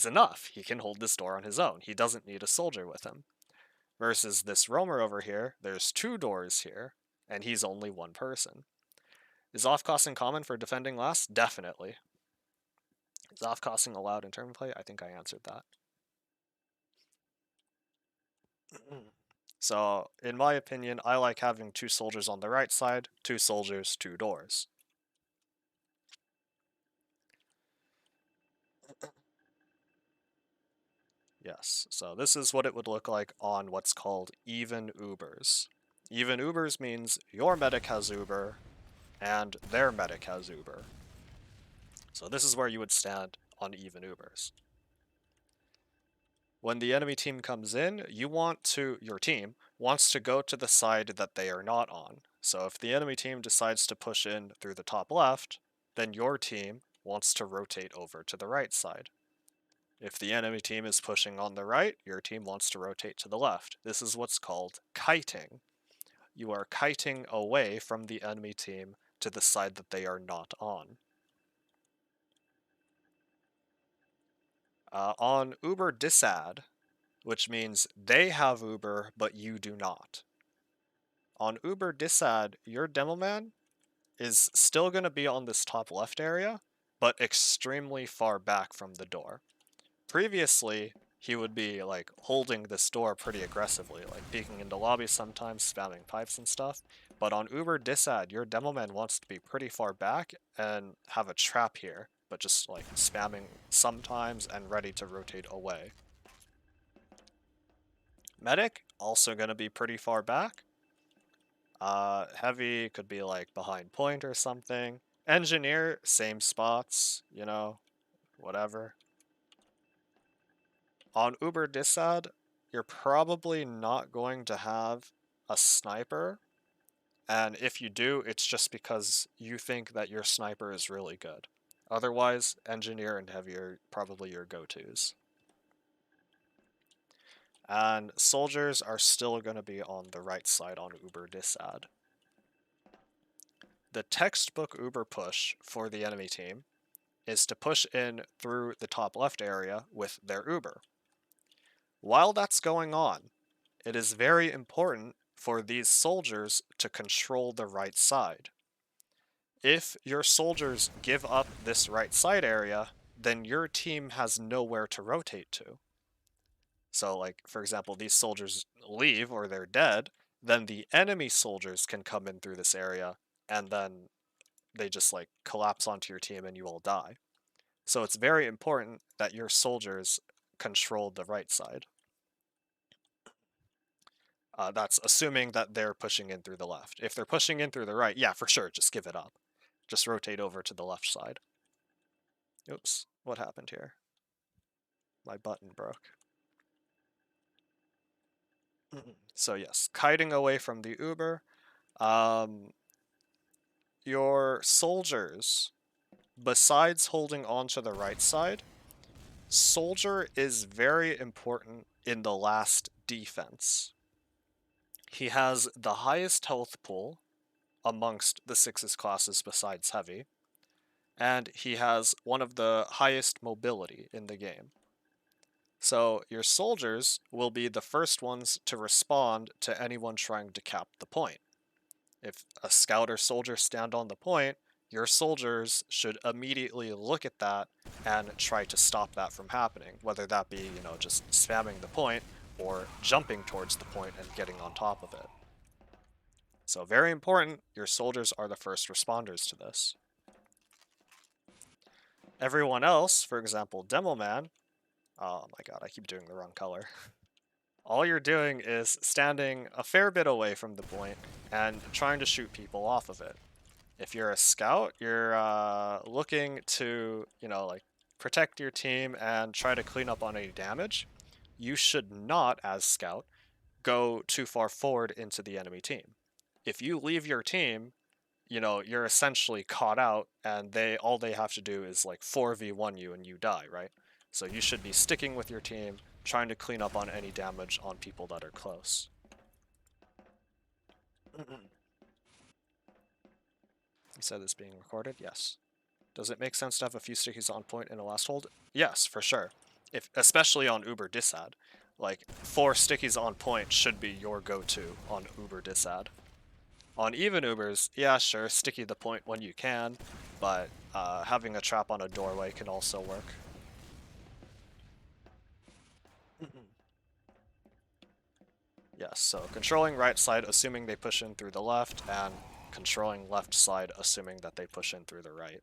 [SPEAKER 1] enough, he can hold this door on his own, he doesn't need a soldier with him. Versus this roamer over here, there's 2 doors here, and he's only one person. Is off-costing common for defending last? Definitely. Is off-costing allowed in turn play? I think I answered that. So, in my opinion, I like having 2 soldiers on the right side, 2 soldiers, 2 doors. Yes, so this is what it would look like on what's called even Ubers. Even Ubers means your medic has Uber, and their medic has Uber. So this is where you would stand on even Ubers. When the enemy team comes in, your team wants to go to the side that they are not on. So if the enemy team decides to push in through the top left, then your team wants to rotate over to the right side. If the enemy team is pushing on the right, your team wants to rotate to the left. This is what's called kiting. You are kiting away from the enemy team to the side that they are not on. On Uber disad, which means they have Uber but you do not. On Uber disad, your demo man is still going to be on this top left area, but extremely far back from the door. Previously, he would be like holding this door pretty aggressively, like peeking into lobbies sometimes, spamming pipes and stuff. But on Uber disad, your demo man wants to be pretty far back and have a trap here, but just like spamming sometimes and ready to rotate away. Medic, also going to be pretty far back. Heavy could be like behind point or something. Engineer, same spots, you know, whatever. On Uber disad, you're probably not going to have a sniper, and if you do, it's just because you think that your sniper is really good. Otherwise, engineer and heavy are probably your go-tos. And soldiers are still going to be on the right side on Uber disad. The textbook Uber push for the enemy team is to push in through the top left area with their Uber. While that's going on, it is very important for these soldiers to control the right side. If your soldiers give up this right side area, then your team has nowhere to rotate to. So, like, for example, these soldiers leave or they're dead, then the enemy soldiers can come in through this area, and then they just, like, collapse onto your team and you all die. So it's very important that your soldiers control the right side. That's assuming that they're pushing in through the left. If they're pushing in through the right, yeah, for sure, just give it up. Just rotate over to the left side. Oops, what happened here? My button broke. So yes, kiting away from the Uber. Your soldiers, besides holding on to the right side, soldier is very important in the last defense. He has the highest health pool amongst the Sixes classes besides Heavy, and he has one of the highest mobility in the game. So your soldiers will be the first ones to respond to anyone trying to cap the point. If a scout or soldier stand on the point, your soldiers should immediately look at that and try to stop that from happening, whether that be, just spamming the point or jumping towards the point and getting on top of it. So very important, your soldiers are the first responders to this. Everyone else, for example, Demo Man, oh my god, I keep doing the wrong color. All you're doing is standing a fair bit away from the point and trying to shoot people off of it. If you're a scout, you're looking to, protect your team and try to clean up on any damage. You should not, as scout, go too far forward into the enemy team. If you leave your team, you're essentially caught out, and all they have to do is like 4v1 you and you die, right? So you should be sticking with your team, trying to clean up on any damage on people that are close. You said this being recorded? Yes. Does it make sense to have a few stickies on point in a last hold? Yes, for sure. Especially on Uber Disad. Like, 4 stickies on point should be your go-to on Uber Disad. On even Ubers, yeah, sure, sticky the point when you can, but having a trap on a doorway can also work. Yes, so controlling right side assuming they push in through the left, and controlling left side assuming that they push in through the right.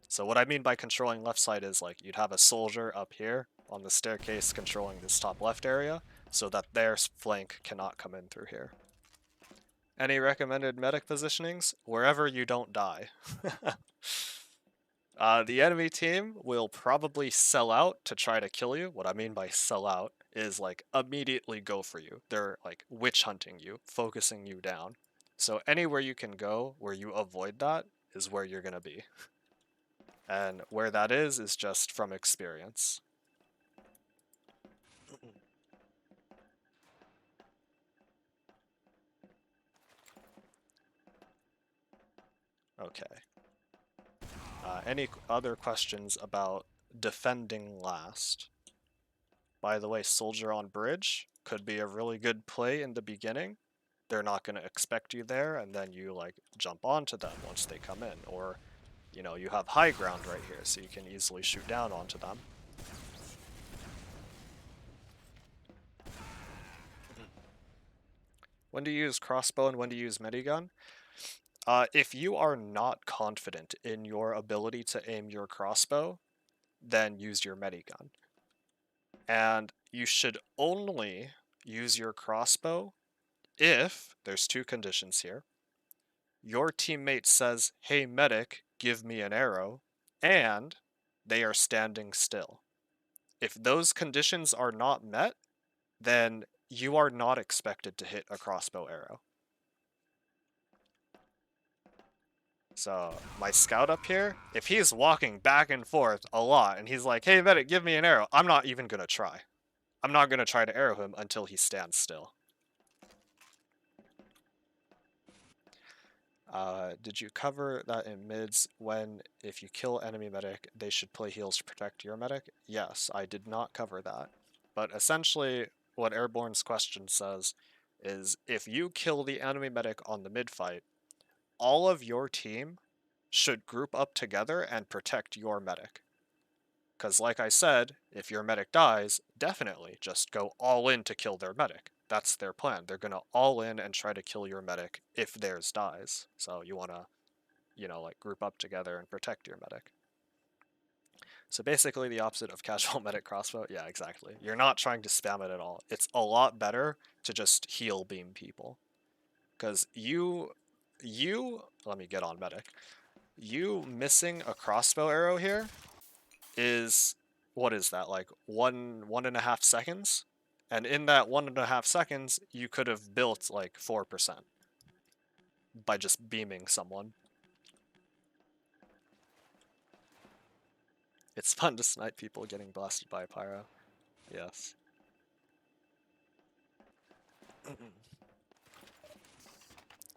[SPEAKER 1] So what I mean by controlling left side is like you'd have a soldier up here on the staircase controlling this top left area so that their flank cannot come in through here. Any recommended medic positionings? Wherever you don't die. The enemy team will probably sell out to try to kill you. What I mean by sell out is like immediately go for you. They're like witch hunting you, focusing you down. So anywhere you can go where you avoid that is where you're gonna be. And where that is just from experience. Okay. Any other questions about defending last? By the way, soldier on bridge could be a really good play in the beginning. They're not going to expect you there, and then you like jump onto them once they come in. Or, you have high ground right here, so you can easily shoot down onto them. When to use crossbow and when to use medigun? If you are not confident in your ability to aim your crossbow, then use your medigun. And you should only use your crossbow if, there's 2 conditions here, your teammate says, "Hey medic, give me an arrow," and they are standing still. If those conditions are not met, then you are not expected to hit a crossbow arrow. So, my scout up here, if he's walking back and forth a lot and he's like, "Hey medic, give me an arrow," I'm not even gonna try. I'm not gonna try to arrow him until he stands still. Did you cover that in mids when if you kill enemy medic, they should play heals to protect your medic? Yes, I did not cover that. But essentially, what Airborne's question says is if you kill the enemy medic on the mid fight, all of your team should group up together and protect your medic. Because like I said, if your medic dies, definitely just go all in to kill their medic. That's their plan. They're going to all in and try to kill your medic if theirs dies. So you want to, group up together and protect your medic. So basically the opposite of casual medic crossbow. Yeah, exactly. You're not trying to spam it at all. It's a lot better to just heal beam people. Because let me get on medic. You missing a crossbow arrow here is, what is that, like 1.5 seconds? And in that 1.5 seconds, you could have built like 4% by just beaming someone. It's fun to snipe people getting blasted by a pyro. Yes.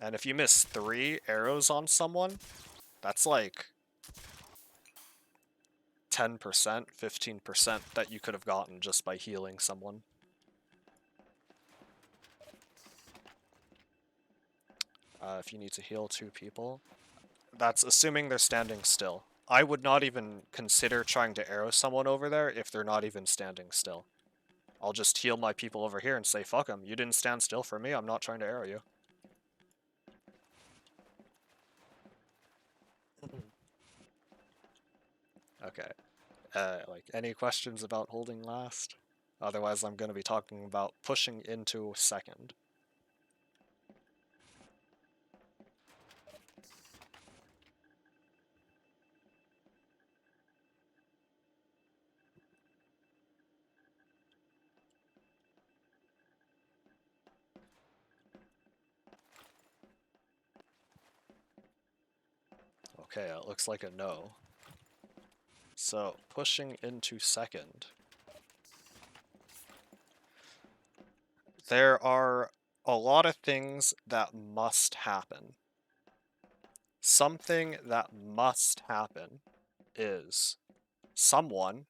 [SPEAKER 1] And if you miss 3 arrows on someone, that's like 10%, 15% that you could have gotten just by healing someone. If you need to heal 2 people, that's assuming they're standing still. I would not even consider trying to arrow someone over there if they're not even standing still. I'll just heal my people over here and say, fuck them, you didn't stand still for me, I'm not trying to arrow you. Okay. Like, any questions about holding last? Otherwise, I'm going to be talking about pushing into second. Okay, it looks like a no. So, pushing into second. There are a lot of things that must happen. Something that must happen is someone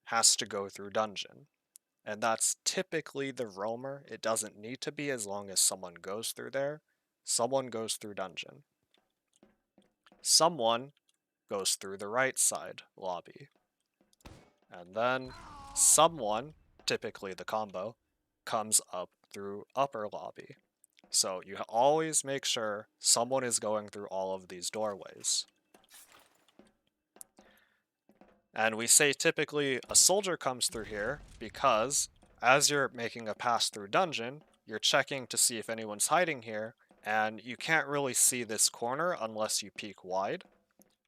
[SPEAKER 1] has to go through dungeon. And that's typically the roamer. It doesn't need to be as long as someone goes through there. Someone goes through dungeon. Someone goes through the right side lobby. And then someone, typically the combo, comes up through upper lobby. So you always make sure someone is going through all of these doorways. And we say typically a soldier comes through here because as you're making a pass through dungeon, you're checking to see if anyone's hiding here, and you can't really see this corner unless you peek wide.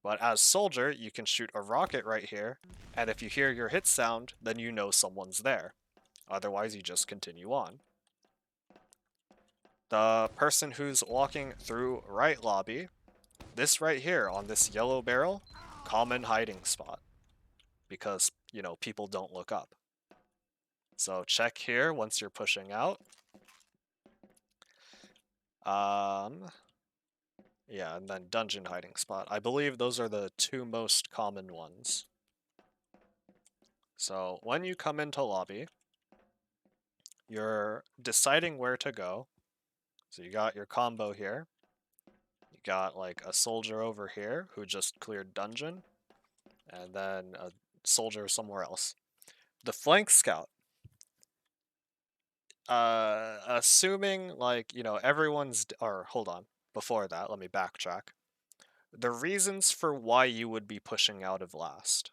[SPEAKER 1] But as soldier, you can shoot a rocket right here, and if you hear your hit sound, then you know someone's there. Otherwise, you just continue on. The person who's walking through right lobby, this right here on this yellow barrel, common hiding spot. Because, you know, people don't look up. So check here once you're pushing out. Yeah, and then dungeon hiding spot. I believe those are the 2 most common ones. So when you come into lobby, you're deciding where to go. So you got your combo here. You got like a soldier over here who just cleared dungeon, and then a soldier somewhere else. The flank scout. Assuming like, you know, everyone's, or hold on, before that, let me backtrack. The reasons for why you would be pushing out of last.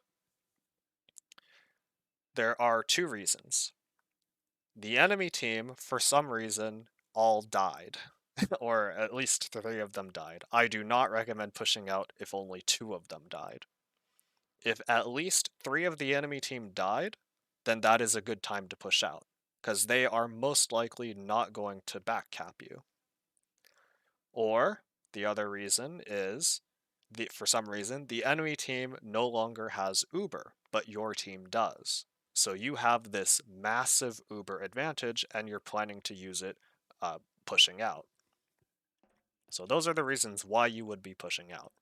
[SPEAKER 1] There are 2 reasons. The enemy team, for some reason, all died. Or at least 3 of them died. I do not recommend pushing out if only 2 of them died. If at least 3 of the enemy team died, then that is a good time to push out, because they are most likely not going to backcap you. Or, the other reason is, for some reason, the enemy team no longer has Uber, but your team does. So you have this massive Uber advantage, and you're planning to use it pushing out. So those are the reasons why you would be pushing out.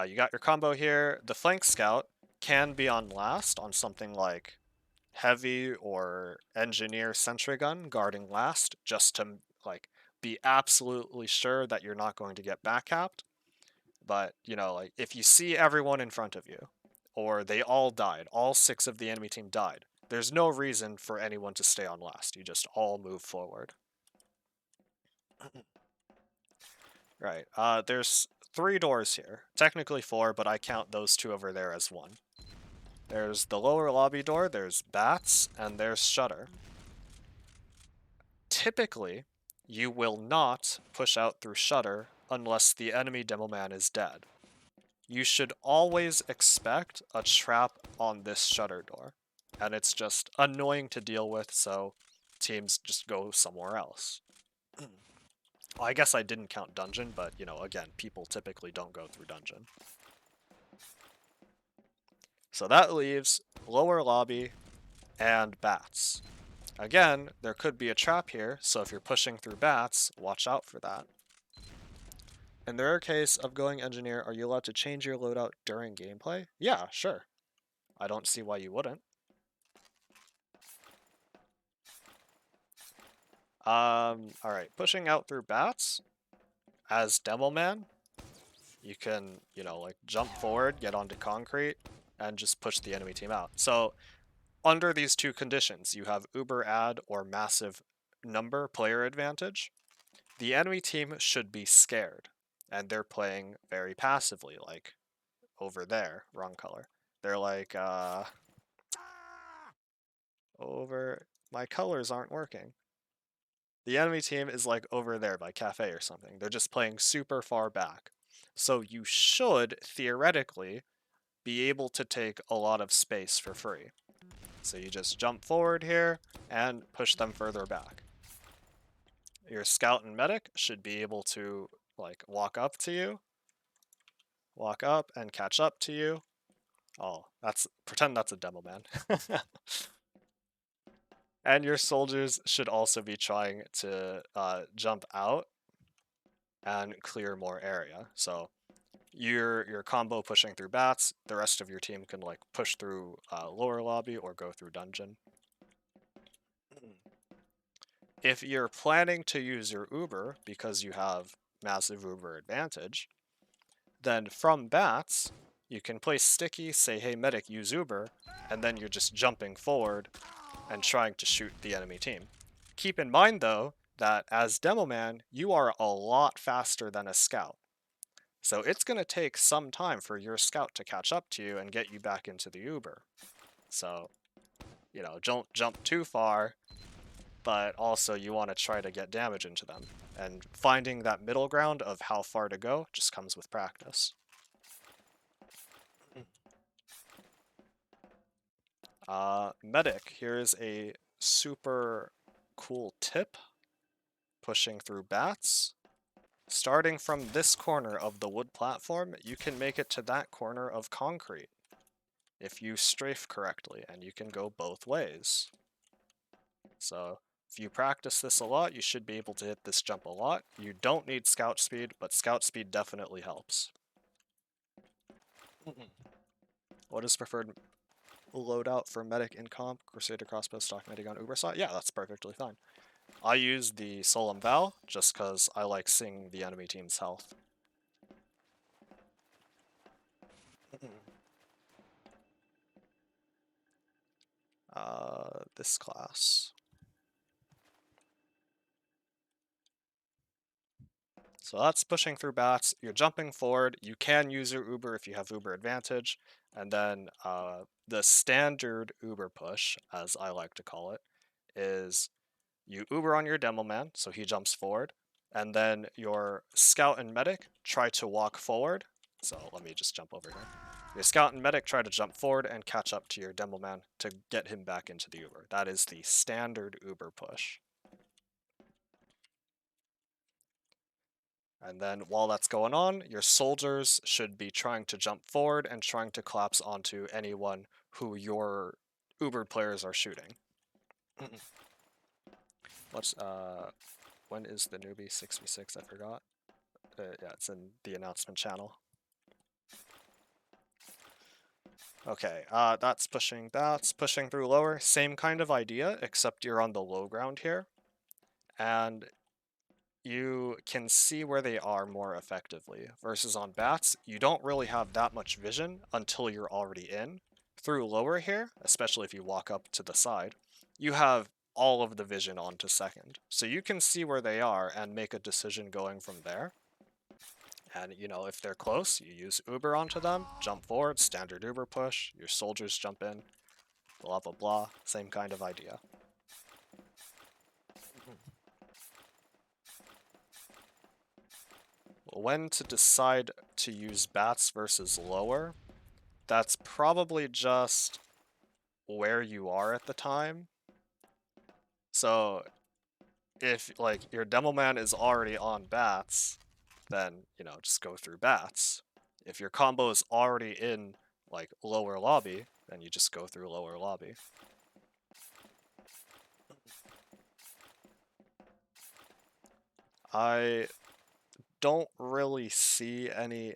[SPEAKER 1] You got your combo here. The flank scout can be on last on something like heavy or engineer sentry gun guarding last, just to like be absolutely sure that you're not going to get backcapped. But, you know, like if you see everyone in front of you, or they all died, all 6 of the enemy team died, there's no reason for anyone to stay on last. You just all move forward. Right, there's 3 doors here. Technically 4, but I count those 2 over there as 1. There's the lower lobby door, there's bats, and there's shutter. Typically, you will not push out through shutter unless the enemy demo man is dead. You should always expect a trap on this shutter door, and it's just annoying to deal with, so teams just go somewhere else. Well, I guess I didn't count dungeon, but, you know, again, people typically don't go through dungeon. So that leaves lower lobby and bats. Again, there could be a trap here, so if you're pushing through bats, watch out for that. In the rare case of going engineer, are you allowed to change your loadout during gameplay? Yeah, sure. I don't see why you wouldn't. Alright, pushing out through bats. As Demo Man, you can, like jump forward, get onto concrete, and just push the enemy team out. So, under these two conditions, you have uber ad or massive number player advantage. The enemy team should be scared, and they're playing very passively, like over there, wrong color. They're like, over. My colors aren't working. The enemy team is like over there by cafe or something. They're just playing super far back. So you should, theoretically, be able to take a lot of space for free. So you just jump forward here and push them further back. Your scout and medic should be able to like walk up to you, walk up and catch up to you. Oh, pretend that's a demo man. And your soldiers should also be trying to jump out and clear more area. So your combo pushing through bats, the rest of your team can like push through lower lobby or go through dungeon. If you're planning to use your Uber because you have massive Uber advantage, then from bats, you can place sticky, say, hey medic, use Uber, and then you're just jumping forward and trying to shoot the enemy team. Keep in mind though, that as Demo Man, you are a lot faster than a scout. So it's going to take some time for your scout to catch up to you and get you back into the Uber. So, don't jump too far, but also you want to try to get damage into them. And finding that middle ground of how far to go just comes with practice. Medic, here's a super cool tip. Pushing through bats. Starting from this corner of the wood platform, you can make it to that corner of concrete if you strafe correctly, and you can go both ways. So if you practice this a lot, you should be able to hit this jump a lot. You don't need scout speed, but scout speed definitely helps. What is preferred loadout for medic in comp? Crusader crossbow, stock medic on Uber slot? Yeah, that's perfectly fine. I use the Solemn Vow just because I like seeing the enemy team's health. This class. So that's pushing through bats. You're jumping forward. You can use your Uber if you have Uber advantage. And then the standard Uber push, as I like to call it, is you Uber on your demo man, so he jumps forward. And then your scout and medic try to walk forward. So let me just jump over here. Your scout and medic try to jump forward and catch up to your demo man to get him back into the Uber. That is the standard Uber push. And then while that's going on, your soldiers should be trying to jump forward and trying to collapse onto anyone who your Uber players are shooting. When is the newbie 6v6? I forgot. Yeah, it's in the announcement channel. Okay, that's pushing through lower. Same kind of idea, except you're on the low ground here. And you can see where they are more effectively. Versus on bats, you don't really have that much vision until you're already in. Through lower here, especially if you walk up to the side, you have all of the vision onto second. So you can see where they are and make a decision going from there. And, if they're close, you use Uber onto them, jump forward, standard Uber push, your soldiers jump in, blah, blah, blah. Same kind of idea. When to decide to use bats versus lower, that's probably just where you are at the time. So if like your demo man is already on bats, then just go through bats. If your combo is already in like lower lobby, then you just go through lower lobby. I don't really see any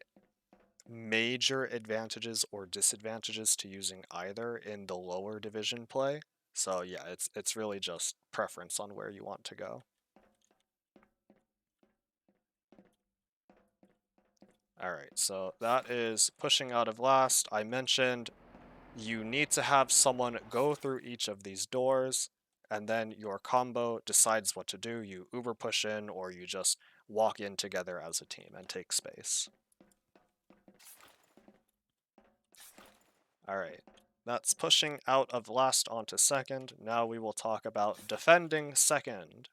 [SPEAKER 1] major advantages or disadvantages to using either in the lower division play. So yeah, it's really just preference on where you want to go. Alright, so that is pushing out of last. I mentioned you need to have someone go through each of these doors, and then your combo decides what to do. You uber push in, or you just walk in together as a team and take space. Alright, that's pushing out of last onto second. Now we will talk about defending second.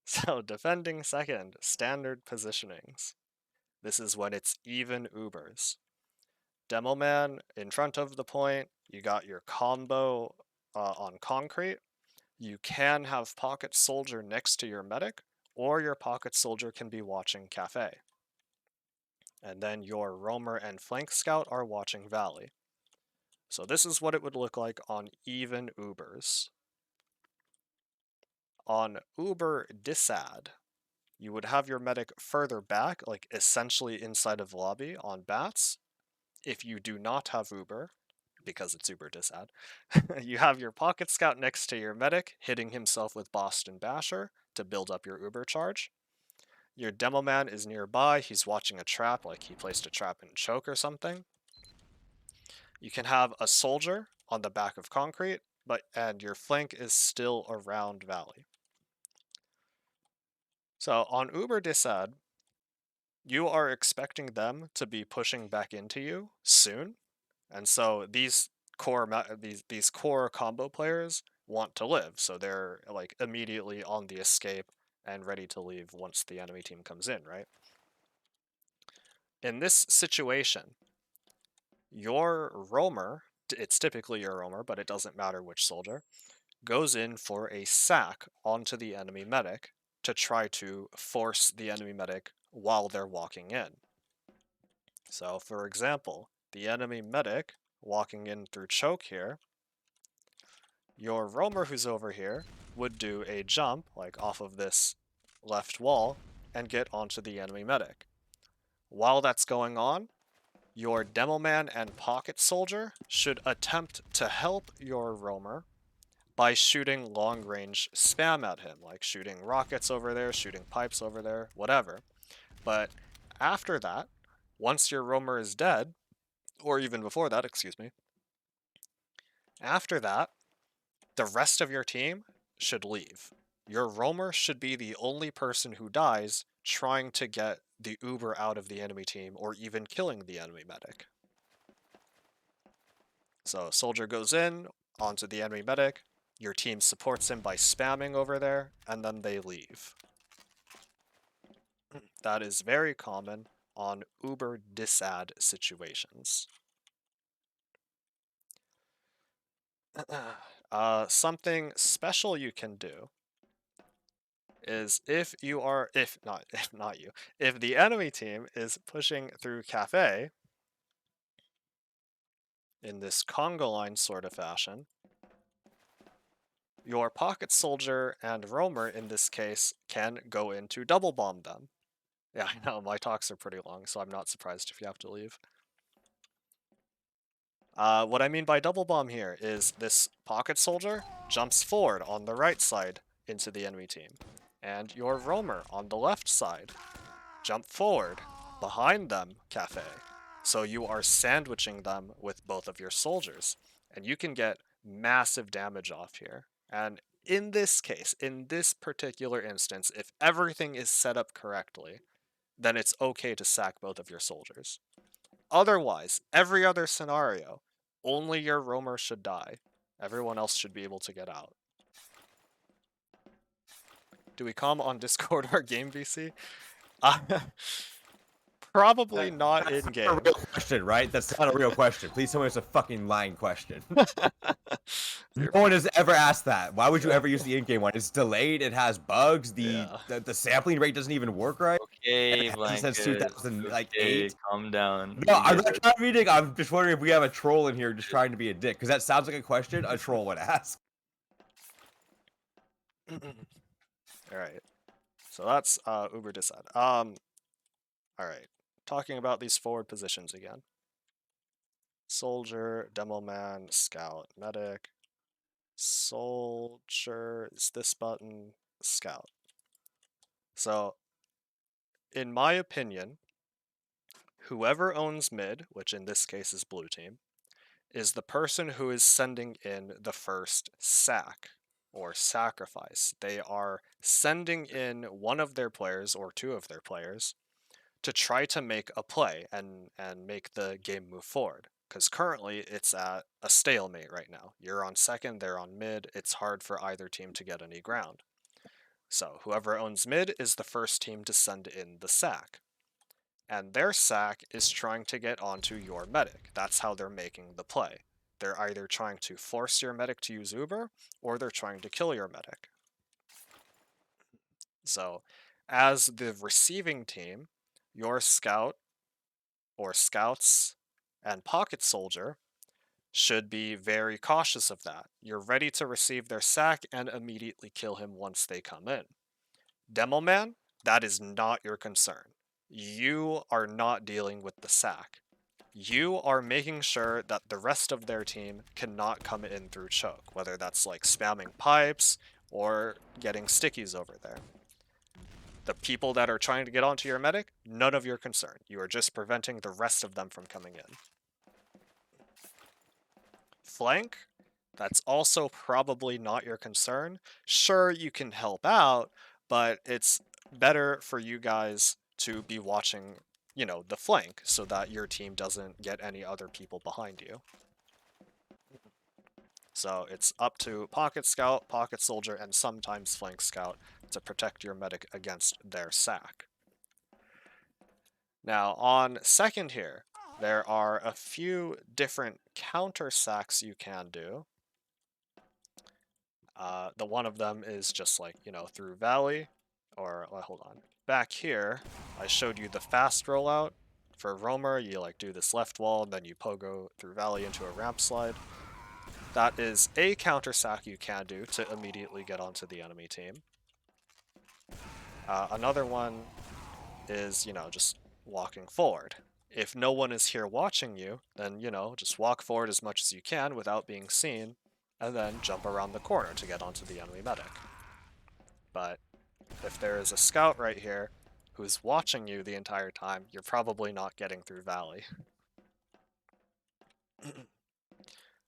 [SPEAKER 1] So defending second, standard positionings. This is when it's even Ubers. Demo Man in front of the point, you got your combo on concrete. You can have Pocket Soldier next to your medic, or your Pocket Soldier can be watching Cafe. And then your Roamer and Flank Scout are watching Valley. So this is what it would look like on even Ubers. On Uber Disad, you would have your medic further back, like essentially inside of the lobby on bats. If you do not have Uber, because it's Uber Disad, you have your Pocket Scout next to your medic, hitting himself with Boston Basher to build up your Uber charge. Your Demo Man is nearby, he's watching a trap, like he placed a trap in choke or something. You can have a soldier on the back of concrete, and your flank is still around Valley. So on Uber Disad, you are expecting them to be pushing back into you soon, and so these core combo players want to live, so they're like immediately on the escape and ready to leave once the enemy team comes in, right? In this situation, your roamer, it's typically your roamer, but it doesn't matter which soldier, goes in for a sack onto the enemy medic to try to force the enemy medic while they're walking in. So, for example, the enemy medic walking in through choke here, your roamer who's over here would do a jump, like off of this left wall, and get onto the enemy medic. While that's going on, your Demo Man and Pocket Soldier should attempt to help your roamer by shooting long-range spam at him, like shooting rockets over there, shooting pipes over there, whatever. But after that, once your roamer is dead, or even before that, excuse me, after that, the rest of your team should leave. Your roamer should be the only person who dies trying to get the Uber out of the enemy team or even killing the enemy medic. So soldier goes in onto the enemy medic, your team supports him by spamming over there, and then they leave. That is very common on Uber Disad situations. Something special you can do is if the enemy team is pushing through Cafe in this conga line sort of fashion, your Pocket Soldier and Roamer in this case can go in to double bomb them. Yeah, I know, my talks are pretty long, so I'm not surprised if you have to leave. What I mean by double bomb here is this Pocket Soldier jumps forward on the right side into the enemy team, and your Roamer on the left side jump forward behind them, Cafe. So you are sandwiching them with both of your soldiers, and you can get massive damage off here. And in this case, in this particular instance, if everything is set up correctly, then it's okay to sack both of your soldiers. Otherwise, every other scenario, only your roamer should die. Everyone else should be able to get out. Do we come on Discord or Game VC? Probably not
[SPEAKER 3] That's
[SPEAKER 1] in
[SPEAKER 3] not
[SPEAKER 1] game.
[SPEAKER 3] a real question, right? That's not a real question. Please tell me it's a fucking lying question. No one has ever asked that. Why would you ever use the in-game one? It's delayed. It has bugs. The sampling rate doesn't even work right.
[SPEAKER 4] Okay,
[SPEAKER 3] Since
[SPEAKER 4] Blanket.
[SPEAKER 3] 2008.
[SPEAKER 4] Okay, calm down.
[SPEAKER 3] No,
[SPEAKER 4] We
[SPEAKER 3] I'm
[SPEAKER 4] get
[SPEAKER 3] not
[SPEAKER 4] it.
[SPEAKER 3] trying to be a dick. I'm just wondering if we have a troll in here just trying to be a dick, because that sounds like a question a troll would ask.
[SPEAKER 1] Alright. So that's Uber Disad. Alright. Talking about these forward positions again. Soldier, Demo Man, Scout, Medic. Soldier is this button, Scout. So, in my opinion, whoever owns mid, which in this case is blue team, is the person who is sending in the first sack or sacrifice. They are sending in one of their players or two of their players to try to make a play and make the game move forward. Because currently it's at a stalemate right now. You're on second, they're on mid. It's hard for either team to get any ground. So whoever owns mid is the first team to send in the sack. And their sack is trying to get onto your medic. That's how they're making the play. They're either trying to force your medic to use Uber, or they're trying to kill your medic. So, as the receiving team, your scout, or scouts, and pocket soldier should be very cautious of that. You're ready to receive their sack and immediately kill him once they come in. Demo Man, that is not your concern. You are not dealing with the sack. You are making sure that the rest of their team cannot come in through choke, whether that's like spamming pipes or getting stickies over there. The people that are trying to get onto your medic, none of your concern. You are just preventing the rest of them from coming in. Flank, that's also probably not your concern. Sure, you can help out, but it's better for you guys to be watching, you know, the flank so that your team doesn't get any other people behind you. So it's up to Pocket Scout, Pocket Soldier, and sometimes Flank Scout to protect your medic against their sack. Now, on second here, there are a few different counter sacks you can do. The one of them is just like, you know, through Valley, or, hold on. Back here, I showed you the fast rollout. For Roamer, you like do this left wall, and then you pogo through Valley into a ramp slide. That is a counter sack you can do to immediately get onto the enemy team. Another one is, you know, just walking forward. If no one is here watching you, then, you know, just walk forward as much as you can without being seen, and then jump around the corner to get onto the enemy medic. But if there is a scout right here who's watching you the entire time, you're probably not getting through Valley.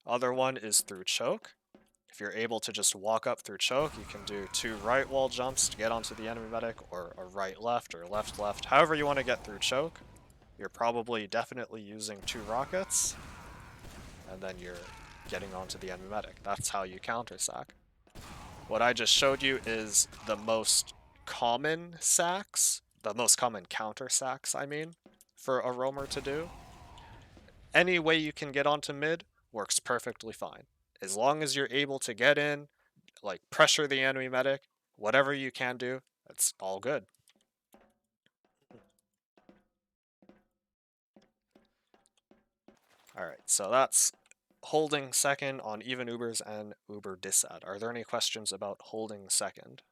[SPEAKER 1] Other one is through choke. If you're able to just walk up through choke, you can do 2 right wall jumps to get onto the enemy medic, or a right left, or left left. However you want to get through choke. You're probably definitely using 2 rockets, and then you're getting onto the enemy medic. That's how you counter sack. What I just showed you is the most common sacks, the most common counter sacks, I mean, for a roamer to do. Any way you can get onto mid works perfectly fine. As long as you're able to get in, like pressure the enemy medic, whatever you can do, it's all good. Alright, so that's holding second on even Ubers and Uber Disad. Are there any questions about holding second?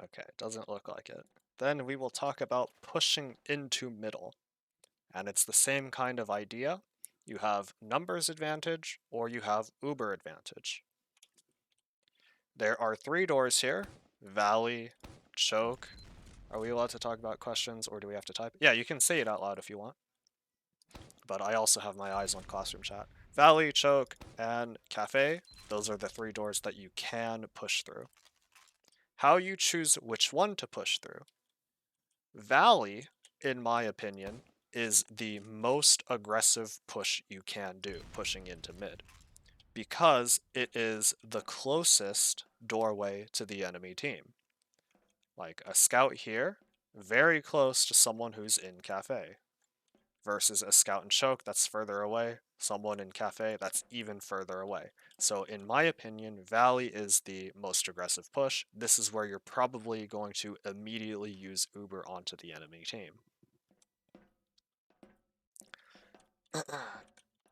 [SPEAKER 1] Okay, doesn't look like it. Then we will talk about pushing into middle. And it's the same kind of idea. You have numbers advantage, or you have Uber advantage. There are 3 doors here. Valley, choke. Are we allowed to talk about questions, or do we have to type? Yeah, you can say it out loud if you want. But I also have my eyes on classroom chat. Valley, choke, and cafe. Those are the 3 doors that you can push through. How you choose which one to push through. Valley, in my opinion, is the most aggressive push you can do, pushing into mid. because it is the closest doorway to the enemy team. Like a scout here, very close to someone who's in cafe, versus a scout and choke that's further away, someone in cafe that's even further away. So in my opinion, Valley is the most aggressive push. This is where you're probably going to immediately use Uber onto the enemy team.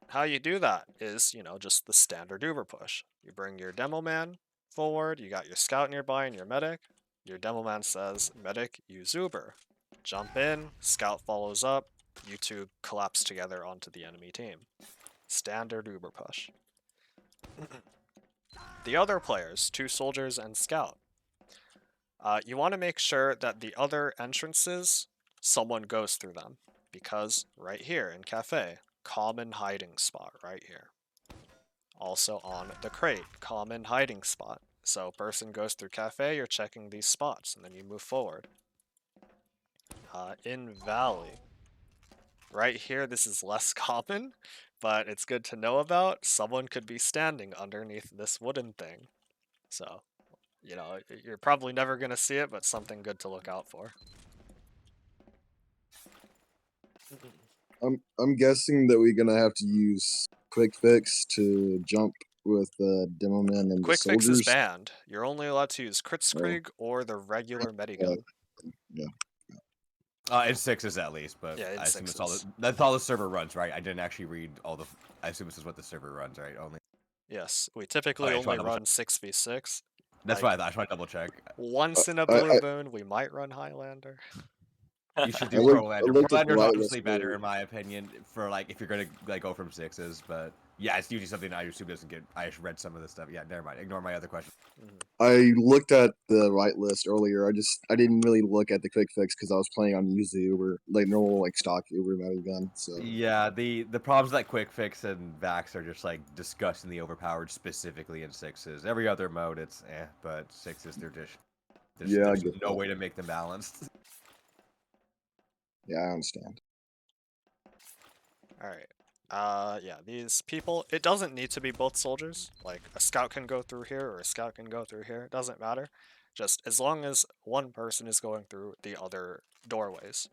[SPEAKER 1] How you do that is, just the standard Uber push. You bring your demo man forward, you got your scout nearby and your medic. Your demo man says, medic, use Uber. Jump in, scout follows up, you two collapse together onto the enemy team. Standard Uber push. The other players, 2 soldiers and scout. You want to make sure that the other entrances, someone goes through them. Because right here in cafe, common hiding spot right here. Also on the crate, common hiding spot. So person goes through cafe, you're checking these spots, and then you move forward. In Valley, right here, this is less common, but it's good to know about. Someone could be standing underneath this wooden thing. So, you're probably never going to see it, but something good to look out for.
[SPEAKER 4] I'm guessing that we're gonna have to use quick fix to jump with the demo men and
[SPEAKER 1] Quick
[SPEAKER 4] the
[SPEAKER 1] fix is
[SPEAKER 4] soldiers.
[SPEAKER 1] banned. You're only allowed to use Kritzkrieg or the regular medigun.
[SPEAKER 4] Yeah.
[SPEAKER 3] In 6s at least, but
[SPEAKER 1] Yeah, in
[SPEAKER 3] I assume it's
[SPEAKER 1] 6s.
[SPEAKER 3] that's all the server runs, right? I didn't actually read all the. I assume this is what the server runs, right? Only.
[SPEAKER 1] Yes, we typically
[SPEAKER 3] Okay, just wanna
[SPEAKER 1] only
[SPEAKER 3] double
[SPEAKER 1] run 6v6.
[SPEAKER 3] That's
[SPEAKER 1] Like,
[SPEAKER 3] why I thought. I just want to double check.
[SPEAKER 1] once in a
[SPEAKER 4] I,
[SPEAKER 1] blue
[SPEAKER 4] I,
[SPEAKER 1] moon, we might run Highlander.
[SPEAKER 3] You should
[SPEAKER 4] I
[SPEAKER 3] do
[SPEAKER 4] looked
[SPEAKER 3] Prolander.
[SPEAKER 4] at the
[SPEAKER 3] Prolander's
[SPEAKER 4] white
[SPEAKER 3] honestly
[SPEAKER 4] list
[SPEAKER 3] better
[SPEAKER 4] for
[SPEAKER 3] in my opinion for like if you're gonna like go from 6s, but yeah, it's usually something I assume doesn't get. I just read some of this stuff. Yeah, never mind. Ignore my other question.
[SPEAKER 4] I looked at the right list earlier. I didn't really look at the quick fix because I was planning on using the Uber, like normal like stock Uber medic gun. So
[SPEAKER 3] Yeah, the problems that quick fix and Vax are just like disgustingly overpowered, specifically in 6s. Every other mode, it's but 6s they're just
[SPEAKER 4] yeah, I
[SPEAKER 3] there's
[SPEAKER 4] get
[SPEAKER 3] no
[SPEAKER 4] that.
[SPEAKER 3] way to make them balanced.
[SPEAKER 4] Yeah, I understand.
[SPEAKER 1] Alright. Yeah, these people, it doesn't need to be both soldiers. Like, a scout can go through here or a scout can go through here. It doesn't matter. Just as long as one person is going through the other doorways.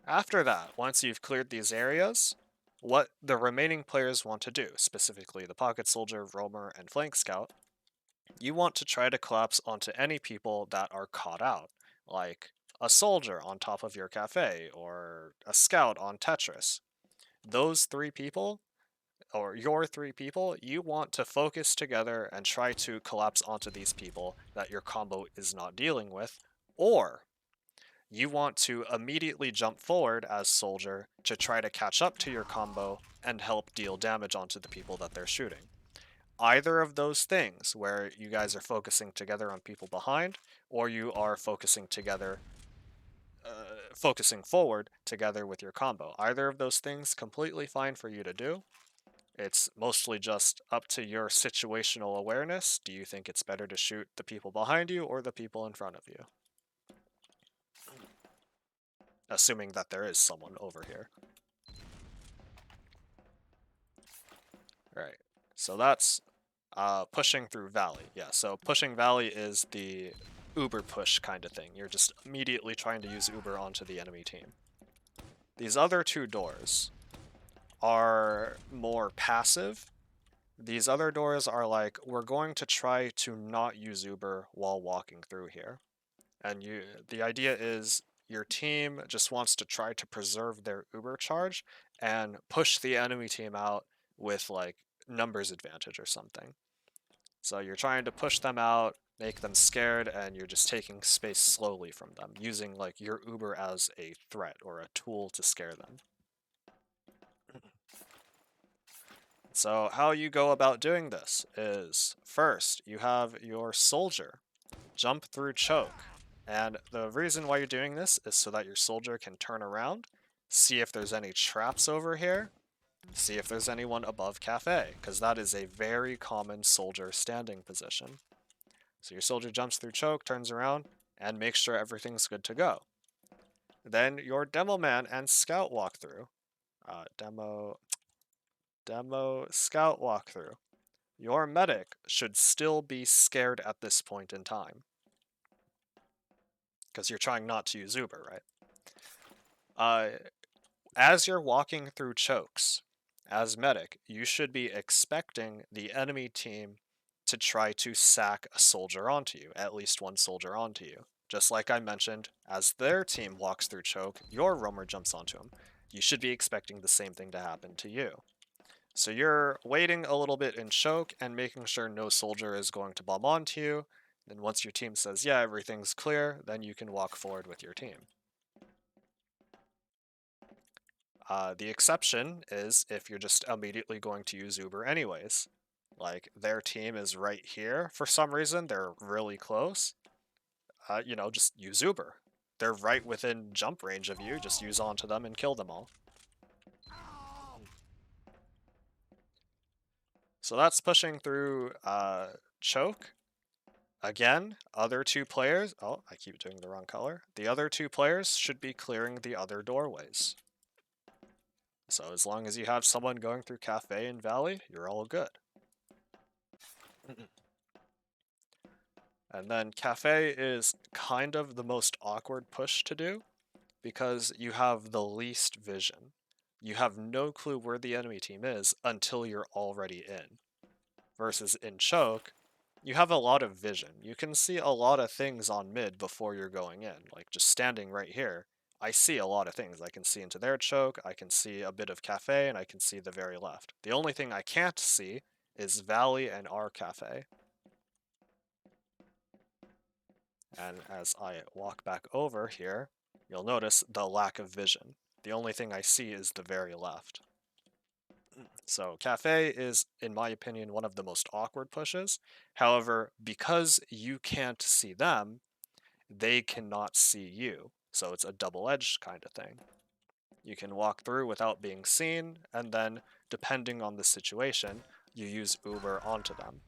[SPEAKER 1] After that, once you've cleared these areas, what the remaining players want to do, specifically the pocket soldier, roamer, and flank scout, you want to try to collapse onto any people that are caught out, like a soldier on top of your cafe or a scout on Tetris. Those 3 people, or your 3 people, you want to focus together and try to collapse onto these people that your combo is not dealing with, or you want to immediately jump forward as soldier to try to catch up to your combo and help deal damage onto the people that they're shooting. Either of those things, where you guys are focusing together on people behind, or you are focusing together, focusing forward together with your combo. Either of those things, completely fine for you to do. It's mostly just up to your situational awareness. Do you think it's better to shoot the people behind you or the people in front of you? Assuming that there is someone over here. Right. So that's pushing through Valley. Yeah, so pushing Valley is the Uber push kind of thing. You're just immediately trying to use Uber onto the enemy team. These other 2 doors are more passive. These other doors are like, we're going to try to not use Uber while walking through here. And the idea is your team just wants to try to preserve their Uber charge and push the enemy team out with like numbers advantage or something. So you're trying to push them out, make them scared, and you're just taking space slowly from them, using like your Uber as a threat or a tool to scare them. So how you go about doing this is, first, you have your soldier jump through choke. And the reason why you're doing this is so that your soldier can turn around, see if there's any traps over here, see if there's anyone above cafe, because that is a very common soldier standing position. So your soldier jumps through choke, turns around, and makes sure everything's good to go. Then your demo man and scout walk through. Demo scout walk through. your medic should still be scared at this point in time. Because you're trying not to use Uber, right? As you're walking through chokes, as medic, you should be expecting the enemy team to try to sack a soldier onto you, at least one soldier onto you. Just like I mentioned, as their team walks through choke, your roamer jumps onto him. You should be expecting the same thing to happen to you. So you're waiting a little bit in choke and making sure no soldier is going to bomb onto you. Then once your team says, yeah, everything's clear, then you can walk forward with your team. The exception is if you're just immediately going to use Uber anyways. Like, their team is right here. For some reason, they're really close. Just use Uber. They're right within jump range of you. Just use onto them and kill them all. So that's pushing through choke. Again, other two players... Oh, I keep doing the wrong color. The other two players should be clearing the other doorways. So as long as you have someone going through Cafe and Valley, you're all good. And then Cafe is kind of the most awkward push to do because you have the least vision. You have no clue where the enemy team is until you're already in. Versus in Choke, you have a lot of vision. You can see a lot of things on mid before you're going in. Like just standing right here, I see a lot of things. I can see into their choke, I can see a bit of Cafe, and I can see the very left. The only thing I can't see is Valley and our Cafe. And as I walk back over here, you'll notice the lack of vision. The only thing I see is the very left. So Cafe is, in my opinion, one of the most awkward pushes. However, because you can't see them, they cannot see you. So it's a double-edged kind of thing. You can walk through without being seen, and then, depending on the situation, you use Uber onto them.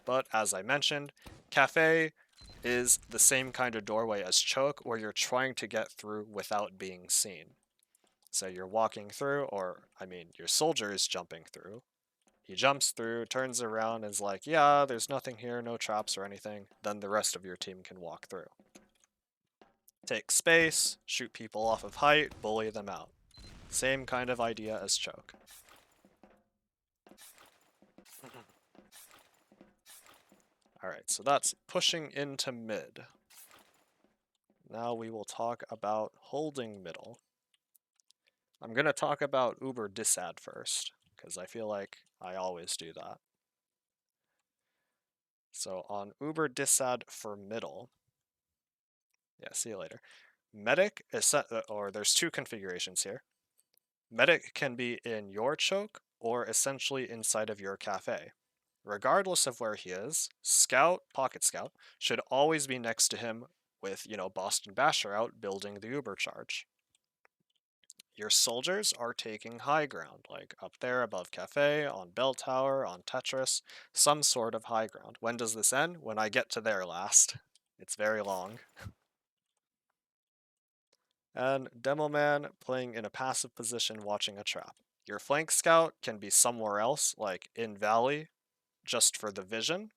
[SPEAKER 1] But as I mentioned, Cafe is the same kind of doorway as Choke, where you're trying to get through without being seen. So you're walking through, your soldier is jumping through. He jumps through, turns around, and is like, yeah, there's nothing here, no traps or anything. Then the rest of your team can walk through. Take space, shoot people off of height, bully them out. Same kind of idea as Choke. Alright, so that's pushing into mid. Now we will talk about holding middle. I'm going to talk about Uber disad first, because I feel like I always do that. So on Uber disad for middle, yeah, see you later. Medic is set, or there's two configurations here. Medic can be in your choke or essentially inside of your cafe. Regardless of where he is, Scout, Pocket Scout, should always be next to him with, Boston Basher out building the Uber charge. Your soldiers are taking high ground, like up there above Cafe, on Bell Tower, on Tetris, some sort of high ground. When does this end? When I get to there last. It's very long. And Demo Man playing in a passive position watching a trap. Your flank scout can be somewhere else, like in Valley, just for the vision.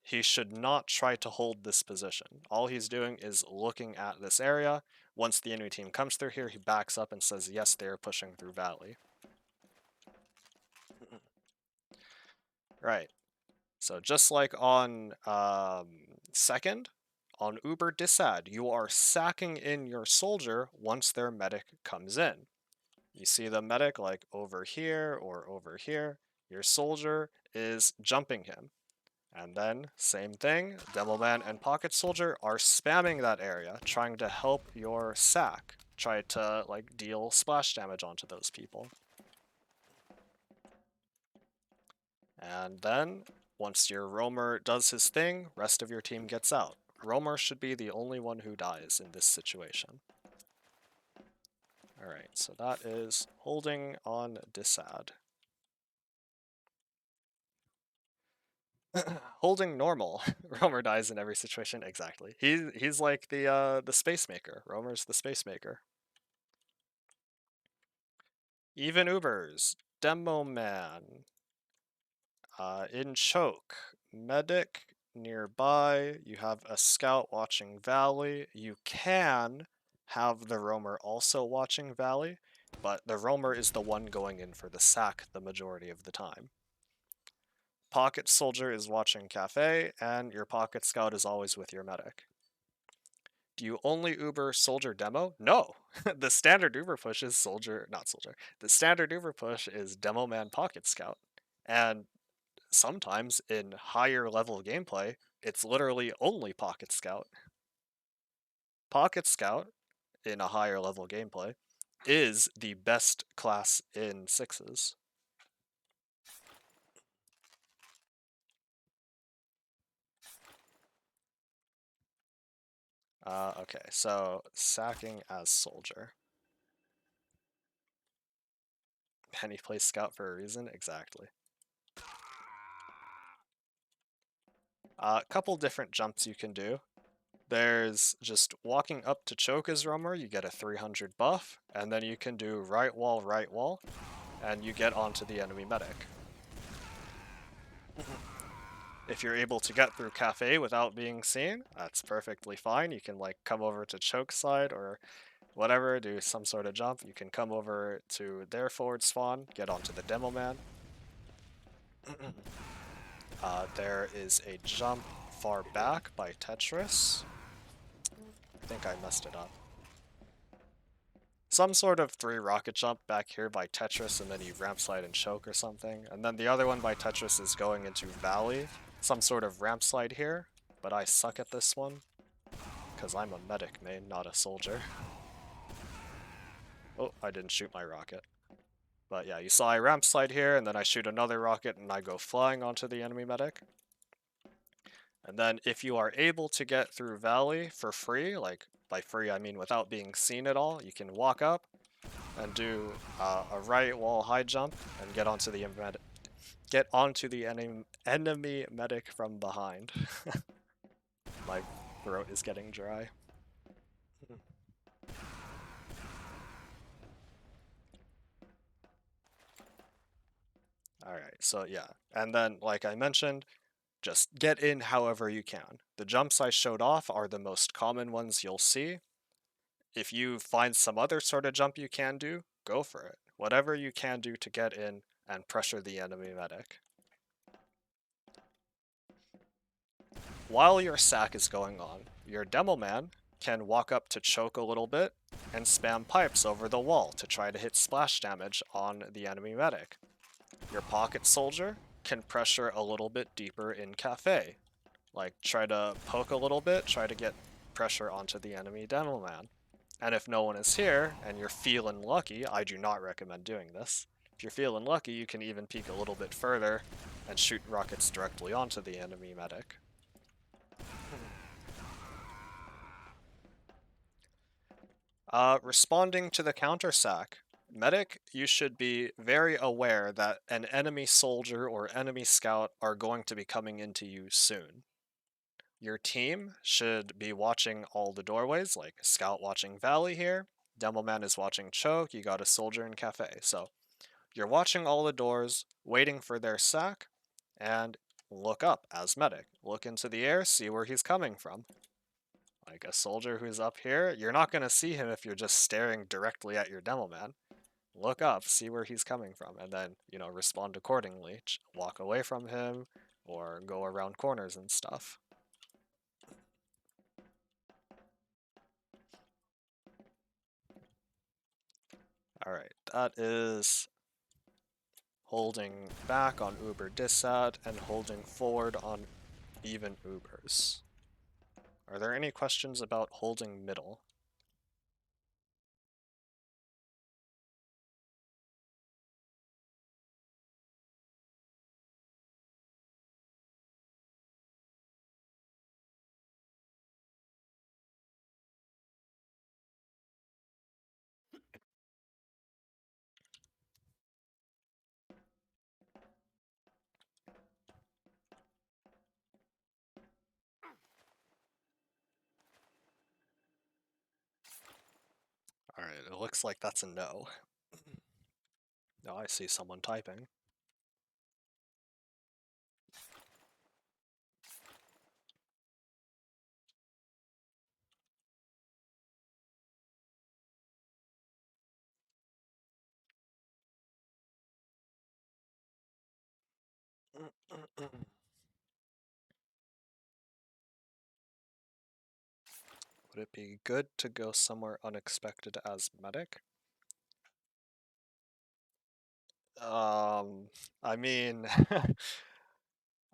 [SPEAKER 1] He should not try to hold this position. All he's doing is looking at this area. Once the enemy team comes through here, he backs up and says, yes, they are pushing through Valley. Right. So just like on second, on Uber Disad, you are sacking in your soldier once their medic comes in. You see the medic like over here or over here. Your soldier is jumping him. And then, same thing, Devilman and Pocket Soldier are spamming that area, trying to help your sack. Try to, deal splash damage onto those people. And then, once your roamer does his thing, rest of your team gets out. Roamer should be the only one who dies in this situation. Alright, so that is holding on Disad. Holding normal. Roamer dies in every situation. Exactly. He's like the space maker. Roamer's the space maker. Even Ubers. Demo Man. In choke, medic nearby, you have a scout watching valley. You can have the roamer also watching valley, but the roamer is the one going in for the sack the majority of the time. Pocket soldier is watching cafe, and your pocket scout is always with your medic. Do you only Uber soldier demo? No. The standard Uber push is not soldier. The standard Uber push is demo man pocket scout. And sometimes in higher level gameplay, it's literally only pocket scout. Pocket scout in a higher level gameplay is the best class in sixes. Okay, so sacking as soldier. And he plays scout for a reason? Exactly. A couple different jumps you can do. There's just walking up to choke as roamer, you get a 300 buff, and then you can do right wall, and you get onto the enemy medic. If you're able to get through cafe without being seen, that's perfectly fine. You can like come over to choke side or whatever, do some sort of jump. You can come over to their forward spawn, get onto the demo man. There is a jump far back by Tetris. I think I messed it up. Some sort of 3 rocket jump back here by Tetris, and then you ramp slide and choke or something. And then the other one by Tetris is going into Valley. Some sort of ramp slide here, but I suck at this one. Because I'm a medic main, not a soldier. Oh, I didn't shoot my rocket. But yeah, you saw I ramp slide here, and then I shoot another rocket, and I go flying onto the enemy medic. And then if you are able to get through Valley for free, like by free I mean without being seen at all, you can walk up and do a right wall high jump and get onto the enemy medic from behind. My throat is getting dry. Alright, so yeah. And then, like I mentioned, just get in however you can. The jumps I showed off are the most common ones you'll see. If you find some other sort of jump you can do, go for it. Whatever you can do to get in and pressure the enemy medic. While your sack is going on, your demo man can walk up to choke a little bit and spam pipes over the wall to try to hit splash damage on the enemy medic. Your pocket soldier can pressure a little bit deeper in cafe, like try to poke a little bit, try to get pressure onto the enemy demo man. And if no one is here and you're feeling lucky, I do not recommend doing this. If you're feeling lucky, you can even peek a little bit further and shoot rockets directly onto the enemy medic. Responding to the counter sack. Medic, you should be very aware that an enemy soldier or enemy scout are going to be coming into you soon. Your team should be watching all the doorways, like scout watching Valley here, demo man is watching choke, you got a soldier in cafe. So you're watching all the doors, waiting for their sack, and look up as medic. Look into the air, see where he's coming from. Like a soldier who's up here, you're not going to see him if you're just staring directly at your demo man. Look up, see where he's coming from, and then, respond accordingly. Walk away from him, or go around corners and stuff. Alright, that is holding back on Uber Dissat and holding forward on even Ubers. Are there any questions about holding middle? Alright, it looks like that's a no. No, I see someone typing. Would it be good to go somewhere unexpected as medic? I mean,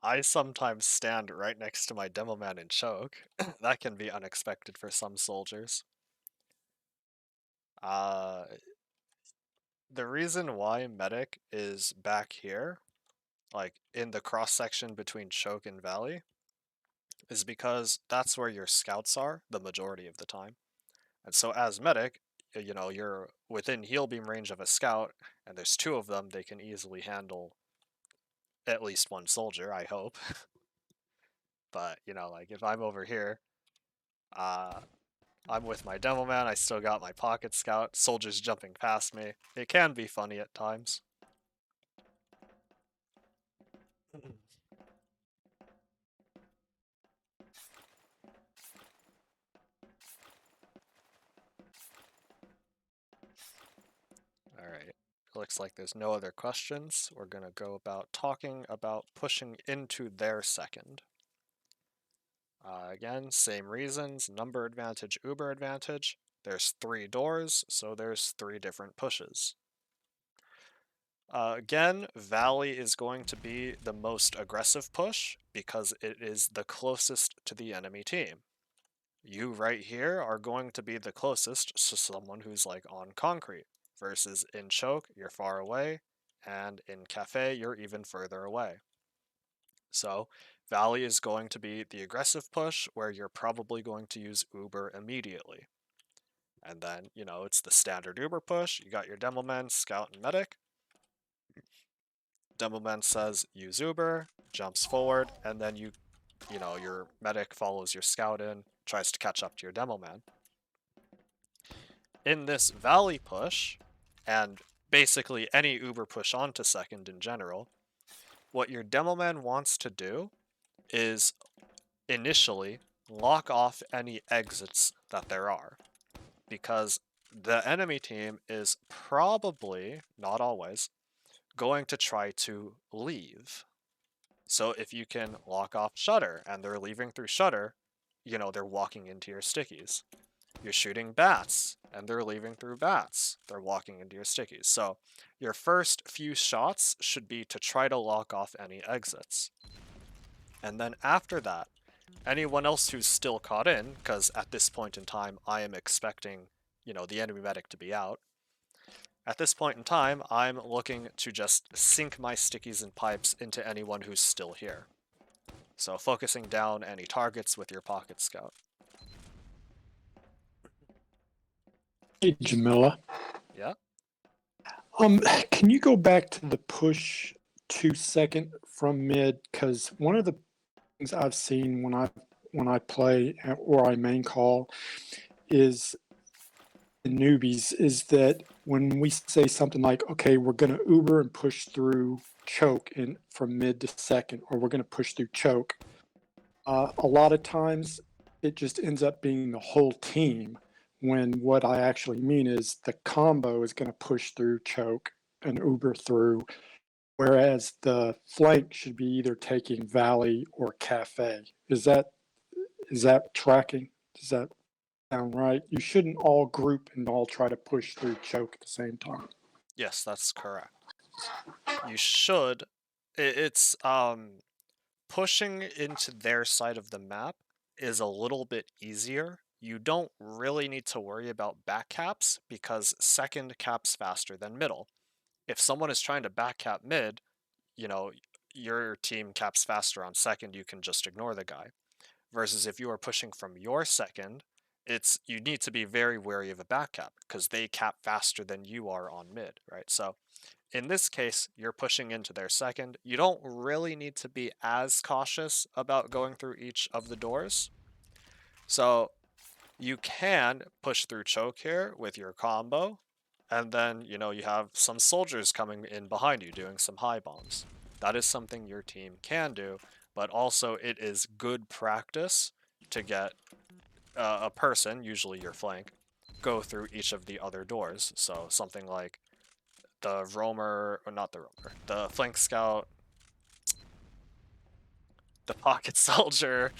[SPEAKER 1] I sometimes stand right next to my demo man and choke. That can be unexpected for some soldiers. The reason why medic is back here, like in the cross section between choke and valley, is because that's where your scouts are the majority of the time. And so as medic, you know, you're within heal beam range of a scout, and there's two of them, they can easily handle at least one soldier, I hope. But, you know, like if I'm over here, I'm with my demo man, I still got my pocket scout, soldiers jumping past me. It can be funny at times. Alright, looks like there's no other questions. We're gonna go about talking about pushing into their second. Again, same reasons, number advantage, uber advantage. There's 3 doors, so there's 3 different pushes. Again, Valley is going to be the most aggressive push because it is the closest to the enemy team. You right here are going to be the closest to someone who's like on concrete, versus in choke, you're far away, and in cafe, you're even further away. So Valley is going to be the aggressive push where you're probably going to use Uber immediately. And then, you know, it's the standard Uber push. You got your demo man, scout, and medic. Demo man says use Uber, jumps forward, and then you know, your medic follows your scout in, tries to catch up to your demo man. In this Valley push, and basically any Uber push onto second in general, what your demo man wants to do is initially lock off any exits that there are, because the enemy team is probably, not always, going to try to leave. So if you can lock off shutter and they're leaving through shutter, you know, they're walking into your stickies. You're shooting bats and they're leaving through bats, they're walking into your stickies. So your first few shots should be to try to lock off any exits. And then after that, anyone else who's still caught in, because at this point in time I am expecting, you know, the enemy medic to be out. At this point in time, I'm looking to just sink my stickies and pipes into anyone who's still here. So focusing down any targets with your pocket scout.
[SPEAKER 5] Hey, Jamila.
[SPEAKER 1] Yeah?
[SPEAKER 5] Can you go back to the push 2 second from mid? Because one of the things I've seen when I play or I main call is the newbies is that when we say something like, okay, we're going to Uber and push through choke in from mid to second, or we're going to push through choke, a lot of times it just ends up being the whole team, when what I actually mean is the combo is going to push through choke and Uber through, whereas the flank should be either taking Valley or Cafe. Is that tracking? Does that sound right? You shouldn't all group and all try to push through choke at the same time.
[SPEAKER 1] Yes, that's correct. You should. It's pushing into their side of the map is a little bit easier. You don't really need to worry about back caps because second caps faster than middle. If someone is trying to back cap mid, you know, your team caps faster on second, you can just ignore the guy. Versus if you are pushing from your second, you need to be very wary of a back cap because they cap faster than you are on mid, right? So in this case, you're pushing into their second. You don't really need to be as cautious about going through each of the doors. So you can push through choke here with your combo, and then, you know, you have some soldiers coming in behind you doing some high bombs. That is something your team can do, but also it is good practice to get a person, usually your flank, go through each of the other doors. So something like the roamer, or not the roamer, the flank scout, the pocket soldier,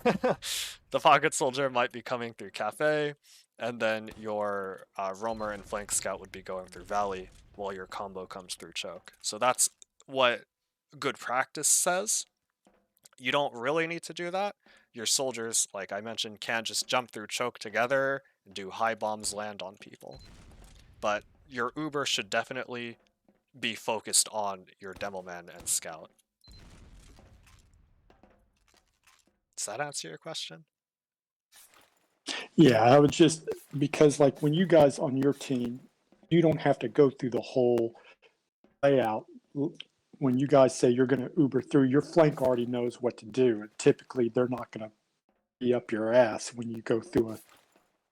[SPEAKER 1] the pocket soldier might be coming through cafe, and then your roamer and flank scout would be going through valley while your combo comes through choke. So that's what good practice says. You don't really need to do that. Your soldiers, like I mentioned, can just jump through choke together and do high bombs land on people. But your Uber should definitely be focused on your demo man and scout. Does that answer your question?
[SPEAKER 5] Yeah, I would just, because like when you guys on your team, you don't have to go through the whole layout. When you guys say you're going to Uber through, your flank already knows what to do. And typically, they're not going to be up your ass when you go through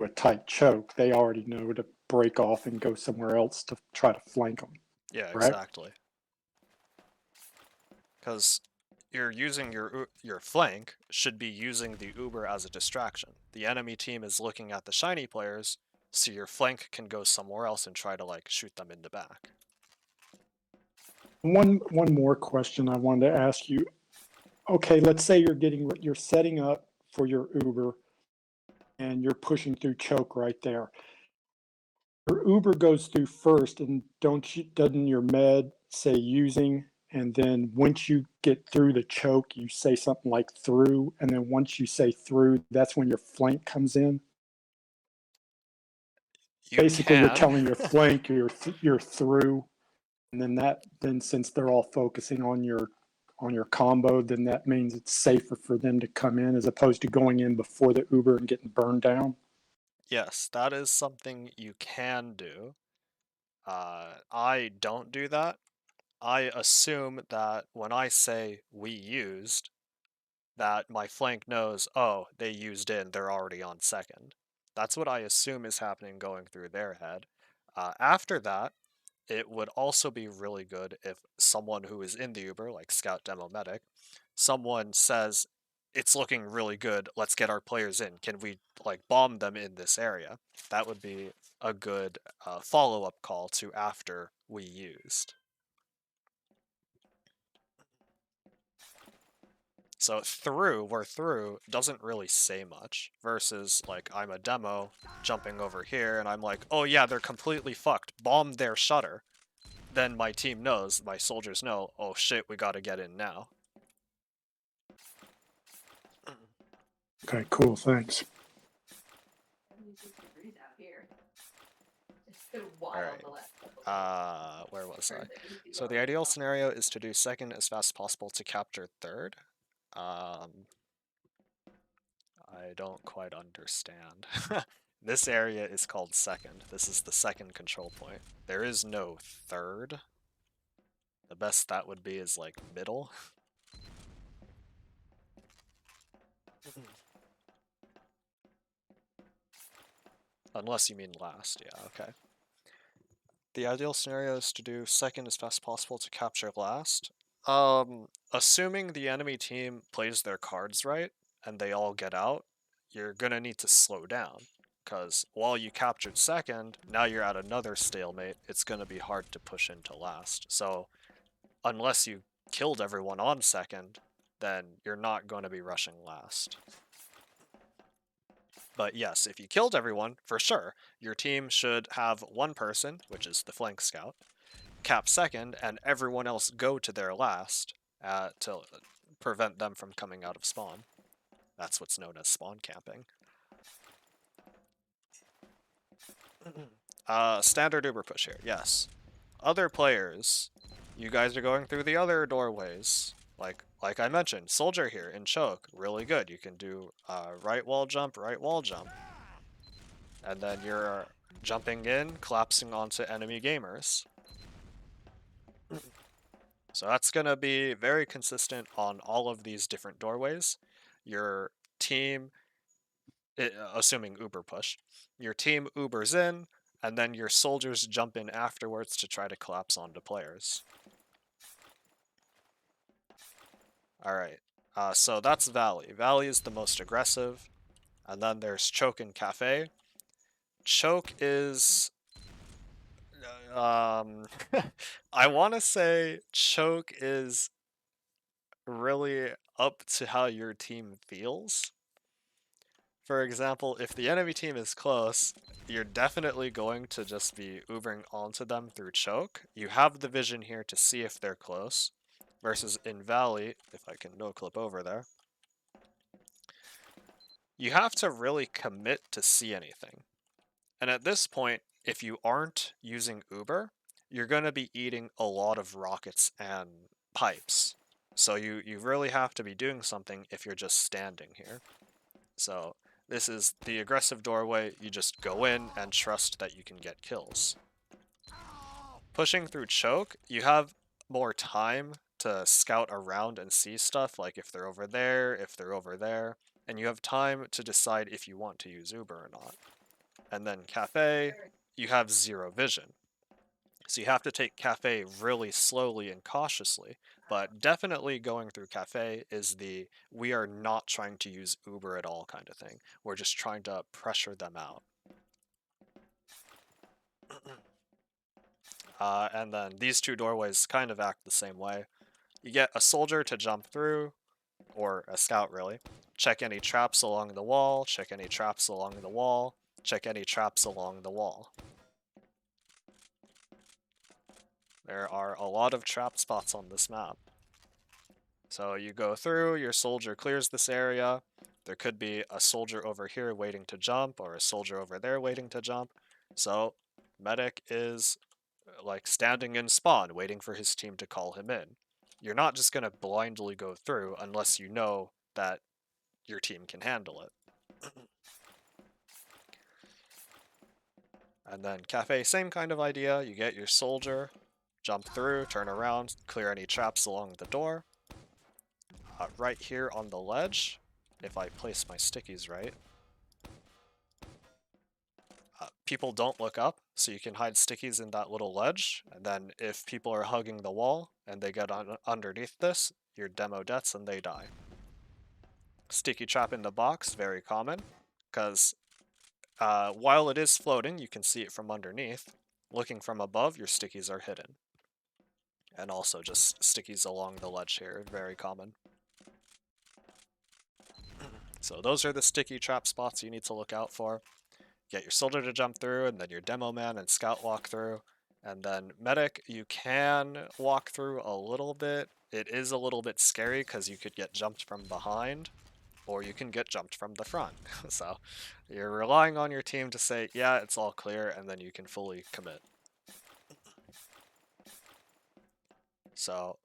[SPEAKER 5] a tight choke. They already know to break off and go somewhere else to try to flank them.
[SPEAKER 1] Yeah,
[SPEAKER 5] right?
[SPEAKER 1] exactly. Because you're using your flank should be using the Uber as a distraction. The enemy team is looking at the shiny players, so your flank can go somewhere else and try to like shoot them in the back.
[SPEAKER 5] One more question I wanted to ask you. Okay, let's say you're setting up for your Uber and you're pushing through choke right there. Your Uber goes through first, and doesn't your med say using? And then once you get through the choke, you say something like through, and then once you say through, that's when your flank comes in. Basically, you're telling your flank you're through, and then since they're all focusing on your combo, then that means it's safer for them to come in as opposed to going in before the Uber and getting burned down.
[SPEAKER 1] Yes, that is something you can do. I don't do that. I assume that when I say we used, that my flank knows, oh, they used in, they're already on second. That's what I assume is happening going through their head. After that, it would also be really good if someone who is in the Uber, like Scout Demo Medic, someone says, it's looking really good, let's get our players in. Can we like bomb them in this area? That would be a good follow-up call to after we used. So we're through doesn't really say much, versus like I'm a demo jumping over here and I'm like, oh yeah, they're completely fucked, bomb their shutter. Then my team knows, my soldiers know, oh shit, we gotta get in now.
[SPEAKER 5] Okay, cool, thanks.
[SPEAKER 1] Alright, where was I? So the ideal scenario is to do second as fast as possible to capture third. I don't quite understand. This area is called second. This is the second control point. There is no third. The best that would be is like middle. Unless you mean last, yeah, okay. The ideal scenario is to do second as fast as possible to capture last. Assuming the enemy team plays their cards right and they all get out, you're gonna need to slow down. Because while you captured second, now you're at another stalemate, it's gonna be hard to push into last. So unless you killed everyone on second, then you're not going to be rushing last. But yes, if you killed everyone, for sure, your team should have one person, which is the flank scout, cap second, and everyone else go to their last to prevent them from coming out of spawn. That's what's known as spawn camping. Standard Uber push here, yes. Other players, you guys are going through the other doorways. Like I mentioned, soldier here in choke, really good. You can do right wall jump, and then you're jumping in, collapsing onto enemy gamers. So that's gonna be very consistent on all of these different doorways. Your team, assuming Uber push, your team Ubers in, and then your soldiers jump in afterwards to try to collapse onto players. Alright, so that's Valley. Valley is the most aggressive, and then there's Choke and Cafe. Choke is... I want to say Choke is really up to how your team feels. For example, if the enemy team is close, you're definitely going to just be Ubering onto them through choke. You have the vision here to see if they're close. Versus in Valley, if I can no-clip over there, you have to really commit to see anything. And at this point, if you aren't using Uber, you're going to be eating a lot of rockets and pipes. So you really have to be doing something if you're just standing here. So this is the aggressive doorway. You just go in and trust that you can get kills. Pushing through choke, you have more time to scout around and see stuff, like if they're over there, if they're over there, and you have time to decide if you want to use Uber or not. And then Cafe, you have zero vision. So you have to take Cafe really slowly and cautiously, but definitely going through Cafe is the we are not trying to use Uber at all kind of thing. We're just trying to pressure them out. And then these two doorways kind of act the same way. You get a soldier to jump through, or a scout really. Check any traps along the wall, check any traps along the wall, check any traps along the wall. There are a lot of trap spots on this map. So you go through, your soldier clears this area. There could be a soldier over here waiting to jump, or a soldier over there waiting to jump. So Medic is like standing in spawn, waiting for his team to call him in. You're not just going to blindly go through unless you know that your team can handle it. And then Cafe, same kind of idea. You get your soldier, jump through, turn around, clear any traps along the door. Right here on the ledge, if I place my stickies right, people don't look up, so you can hide stickies in that little ledge, and then if people are hugging the wall and they get underneath this, your demo deaths and they die. Sticky trap in the box, very common, because while it is floating, you can see it from underneath. Looking from above, your stickies are hidden. And also just stickies along the ledge here, very common. So those are the sticky trap spots you need to look out for. Get your soldier to jump through, and then your demo man and scout walk through. And then medic, you can walk through a little bit. It is a little bit scary because you could get jumped from behind, or you can get jumped from the front. So you're relying on your team to say, yeah, it's all clear, and then you can fully commit. So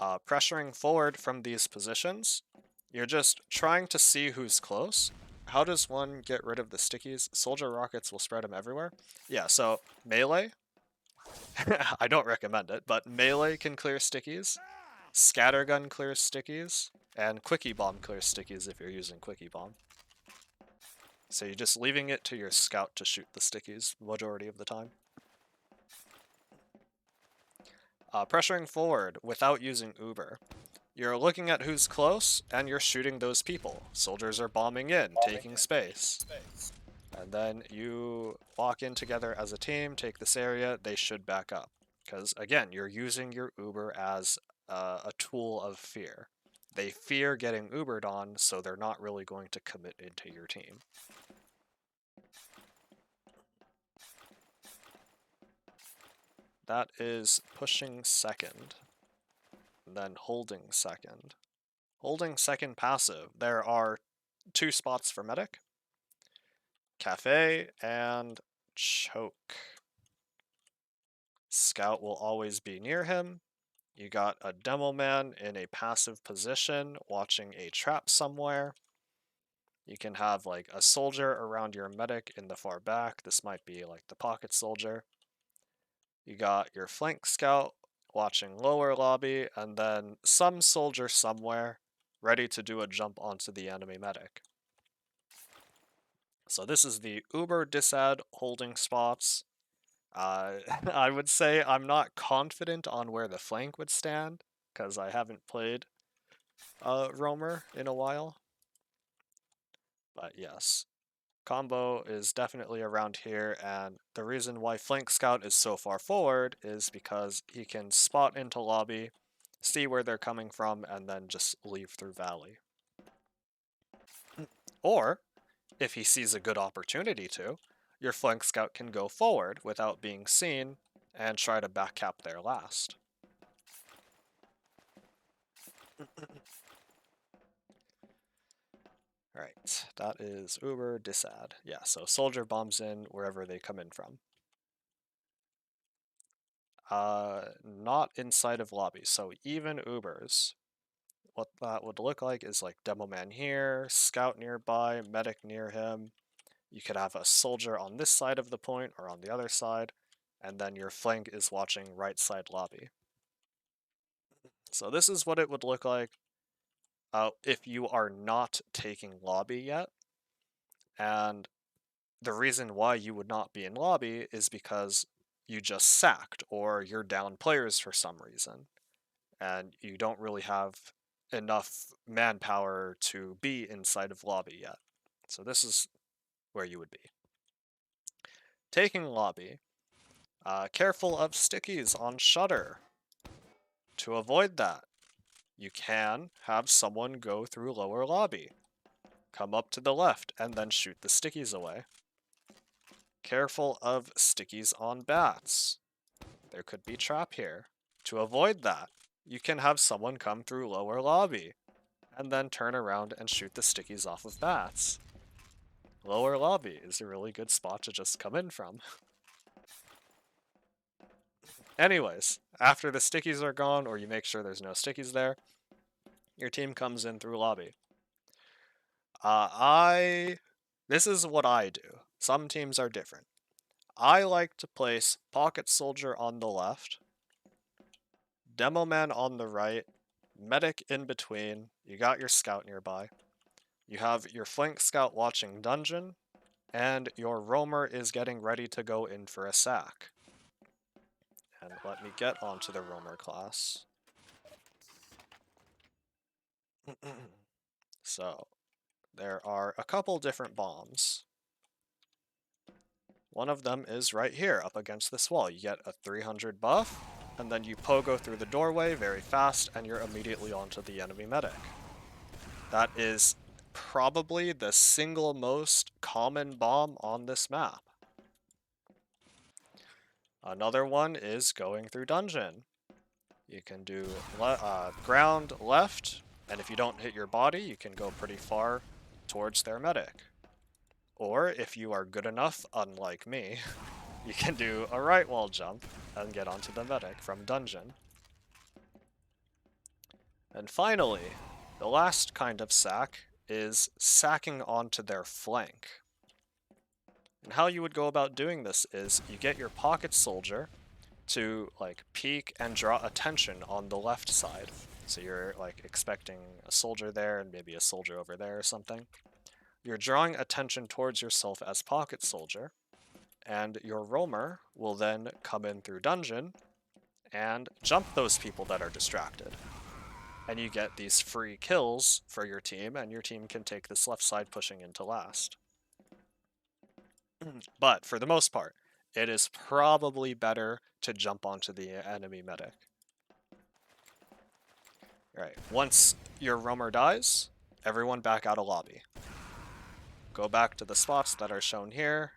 [SPEAKER 1] pressuring forward from these positions, you're just trying to see who's close. How does one get rid of the stickies? Soldier rockets will spread them everywhere. Yeah, so melee, I don't recommend it, but melee can clear stickies, scattergun clears stickies, and quickie bomb clears stickies if you're using quickie bomb. So you're just leaving it to your scout to shoot the stickies majority of the time. Pressuring forward without using Uber. You're looking at who's close, and you're shooting those people. Soldiers are bombing in, taking space. And then you walk in together as a team, take this area, they should back up. Because, again, you're using your Uber as a tool of fear. They fear getting Ubered on, so they're not really going to commit into your team. That is pushing second, and then holding second. Holding second passive, there are 2 spots for medic. Cafe and choke. Scout will always be near him. You got a demo man in a passive position watching a trap somewhere. You can have like a soldier around your medic in the far back. This might be like the pocket soldier. You got your flank scout watching lower lobby, and then some soldier somewhere ready to do a jump onto the enemy medic. So this is the Uber disad holding spots. I would say I'm not confident on where the flank would stand, because I haven't played Roamer in a while. But yes, combo is definitely around here, and the reason why flank scout is so far forward is because he can spot into lobby, see where they're coming from, and then just leave through Valley. Or, if he sees a good opportunity to, your flank scout can go forward without being seen and try to backcap there last. Alright, that is Uber disad. Yeah, so soldier bombs in wherever they come in from. Not inside of lobby, so even Ubers, what that would look like is like demo man here, scout nearby, medic near him. You could have a soldier on this side of the point or on the other side, and then your flank is watching right side lobby. So this is what it would look like if you are not taking lobby yet. And the reason why you would not be in lobby is because you just sacked or you're down players for some reason. And you don't really have enough manpower to be inside of lobby yet. So this is where you would be. Taking lobby, careful of stickies on shutter. To avoid that, you can have someone go through lower lobby, come up to the left, and then shoot the stickies away. Careful of stickies on bats. There could be trap here. To avoid that, you can have someone come through lower lobby, and then turn around and shoot the stickies off of bats. Lower lobby is a really good spot to just come in from. Anyways, after the stickies are gone, or you make sure there's no stickies there, your team comes in through lobby. This is what I do. Some teams are different. I like to place pocket soldier on the left, demo man on the right, medic in between, you got your scout nearby. You have your flank scout watching dungeon, and your roamer is getting ready to go in for a sack. And let me get onto the roamer class. So, there are a couple different bombs. One of them is right here, up against this wall. You get a 300 buff, and then you pogo through the doorway very fast, and you're immediately onto the enemy medic. That is probably the single most common bomb on this map. Another one is going through dungeon. You can do ground left, and if you don't hit your body, you can go pretty far towards their medic. Or if you are good enough, unlike me, you can do a right wall jump and get onto the medic from dungeon. And finally, the last kind of sack is sacking onto their flank. And how you would go about doing this is you get your pocket soldier to like peek and draw attention on the left side. So you're like expecting a soldier there and maybe a soldier over there or something. You're drawing attention towards yourself as pocket soldier, and your roamer will then come in through dungeon and jump those people that are distracted. And you get these free kills for your team, and your team can take this left side pushing into last. But for the most part, it is probably better to jump onto the enemy medic. Alright, once your roamer dies, everyone back out of lobby. Go back to the spots that are shown here.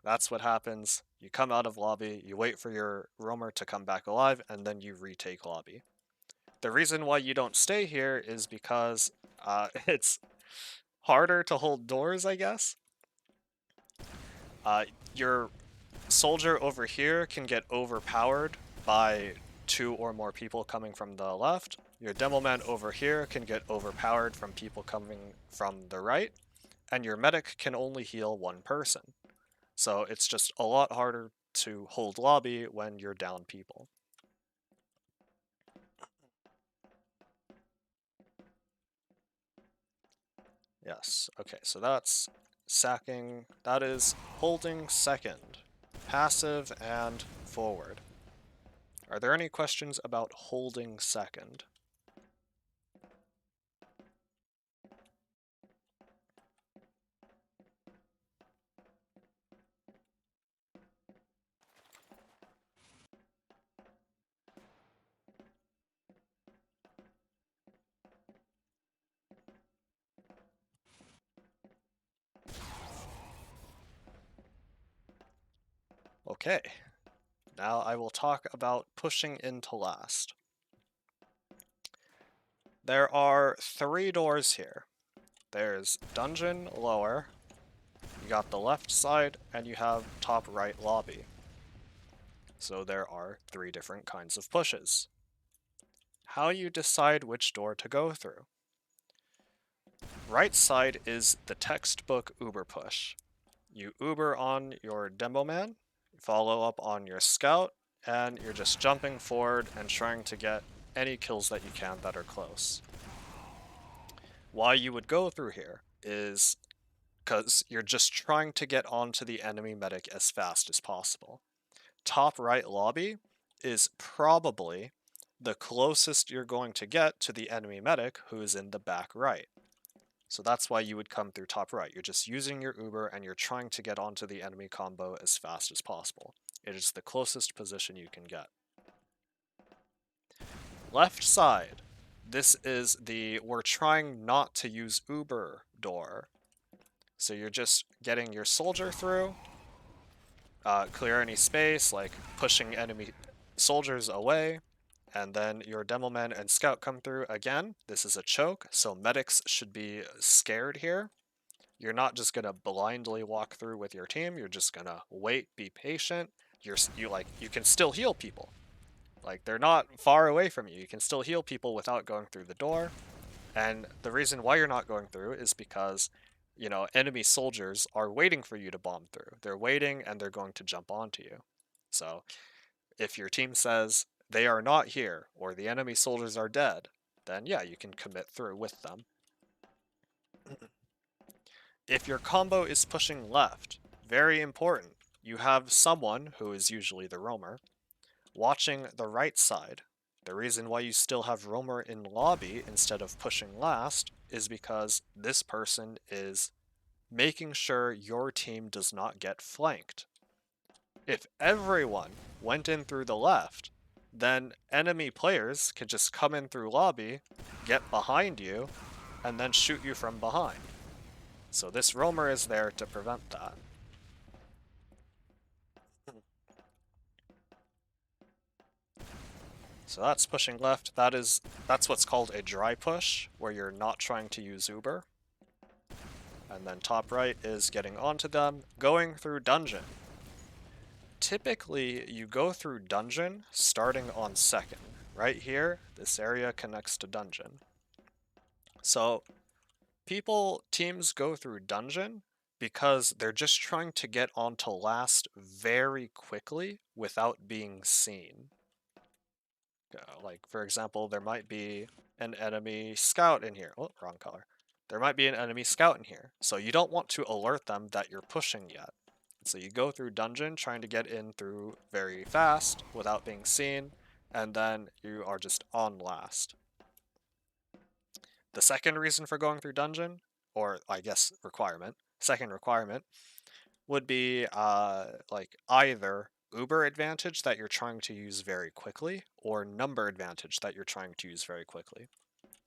[SPEAKER 1] That's what happens. You come out of lobby, you wait for your roamer to come back alive, and then you retake lobby. The reason why you don't stay here is because it's harder to hold doors, I guess. Your soldier over here can get overpowered by 2 or more people coming from the left. Your demo man over here can get overpowered from people coming from the right. And your medic can only heal 1 person. So it's just a lot harder to hold lobby when you're down people. Yes, okay, so that's sacking. That is holding second, passive, and forward. Are there any questions about holding second? Okay, now I will talk about pushing into last. There are 3 doors here. There's dungeon lower, you got the left side, and you have top right lobby. So there are 3 different kinds of pushes. How you decide which door to go through. Right side is the textbook Uber push. You Uber on your demo man, follow up on your scout, and you're just jumping forward and trying to get any kills that you can that are close. Why you would go through here is because you're just trying to get onto the enemy medic as fast as possible. Top right lobby is probably the closest you're going to get to the enemy medic who is in the back right. So that's why you would come through top right. You're just using your Uber and you're trying to get onto the enemy combo as fast as possible. It is the closest position you can get. Left side. This is the we're trying not to use Uber door. So you're just getting your soldier through, clear any space, like pushing enemy soldiers away, and then your demo man and scout come through again. This is a choke, so medics should be scared here. You're not just gonna blindly walk through with your team. You're just gonna wait, be patient. You can still heal people. Like, they're not far away from you. You can still heal people without going through the door. And the reason why you're not going through is because, you know, enemy soldiers are waiting for you to bomb through. They're waiting and they're going to jump onto you. So if your team says they are not here or the enemy soldiers are dead, then yeah, you can commit through with them. If your combo is pushing left, very important, you have someone, who is usually the roamer, watching the right side. The reason why you still have roamer in lobby instead of pushing last is because this person is making sure your team does not get flanked. If everyone went in through the left, then enemy players could just come in through lobby, get behind you, and then shoot you from behind. So this roamer is there to prevent that. So that's pushing left. That's what's called a dry push, where you're not trying to use Uber. And then top right is getting onto them, going through dungeon. Typically, you go through dungeon starting on second. Right here, this area connects to dungeon. So teams go through dungeon because they're just trying to get onto last very quickly without being seen. Like, for example, there might be an enemy scout in here. Oh, wrong color. There might be an enemy scout in here, so you don't want to alert them that you're pushing yet. So you go through dungeon trying to get in through very fast without being seen, and then you are just on last. The second reason for going through dungeon, or I guess second requirement, would be like either Uber advantage that you're trying to use very quickly, or number advantage that you're trying to use very quickly.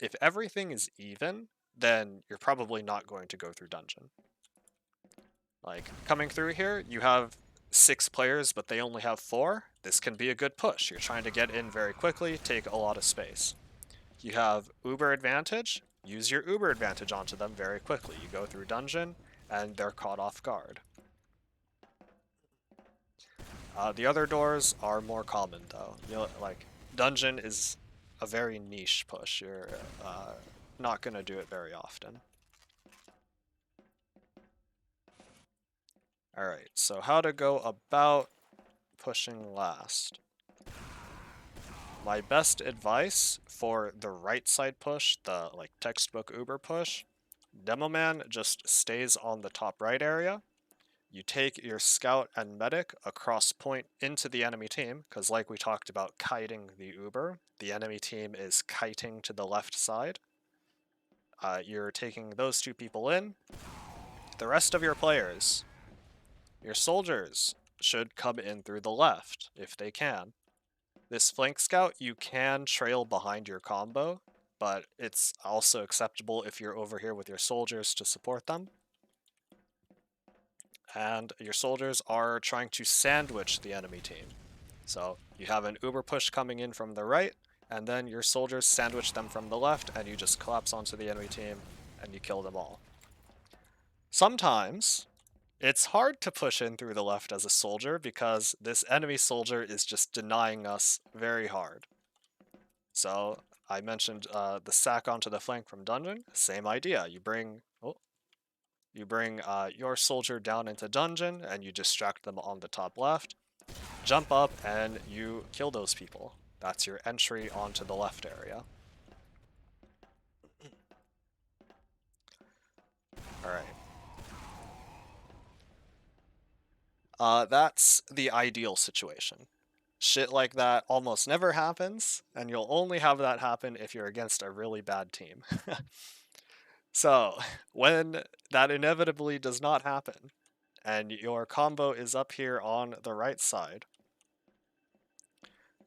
[SPEAKER 1] If everything is even, then you're probably not going to go through dungeon. Like, coming through here, you have 6 players, but they only have 4. This can be a good push. You're trying to get in very quickly, take a lot of space. You have Uber advantage, use your Uber advantage onto them very quickly. You go through dungeon, and they're caught off guard. The other doors are more common, though. Like, dungeon is a very niche push. You're not going to do it very often. Alright, so how to go about pushing last. My best advice for the right side push, the like textbook Uber push, Demo Man just stays on the top right area. You take your scout and medic across point into the enemy team, because like we talked about kiting the Uber, the enemy team is kiting to the left side. You're taking those 2 people in. The rest of your players, your soldiers, should come in through the left, if they can. This flank scout, you can trail behind your combo, but it's also acceptable if you're over here with your soldiers to support them. and your soldiers are trying to sandwich the enemy team. So you have an uber push coming in from the right, and then your soldiers sandwich them from the left, and you just collapse onto the enemy team, and you kill them all. Sometimes it's hard to push in through the left as a soldier because this enemy soldier is just denying us very hard. So I mentioned the sack onto the flank from dungeon. Same idea. You bring your soldier down into dungeon and you distract them on the top left. Jump up and you kill those people. That's your entry onto the left area. Alright. That's the ideal situation. Shit like that almost never happens, and you'll only have that happen if you're against a really bad team. So, when that inevitably does not happen, and your combo is up here on the right side,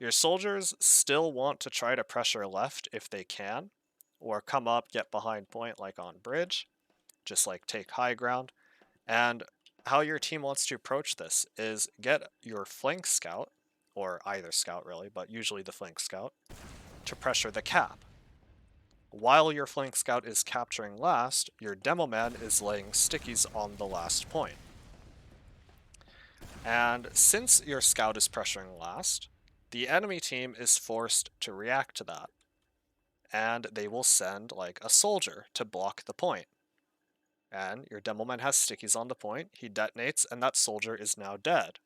[SPEAKER 1] your soldiers still want to try to pressure left if they can, or come up, get behind point like on bridge, just like take high ground. And how your team wants to approach this is get your flank scout, or either scout really, but usually the flank scout, to pressure the cap. While your flank scout is capturing last, your demo man is laying stickies on the last point. And since your scout is pressuring last, the enemy team is forced to react to that. And they will send like a soldier to block the point. And your demo man has stickies on the point, he detonates, and that soldier is now dead.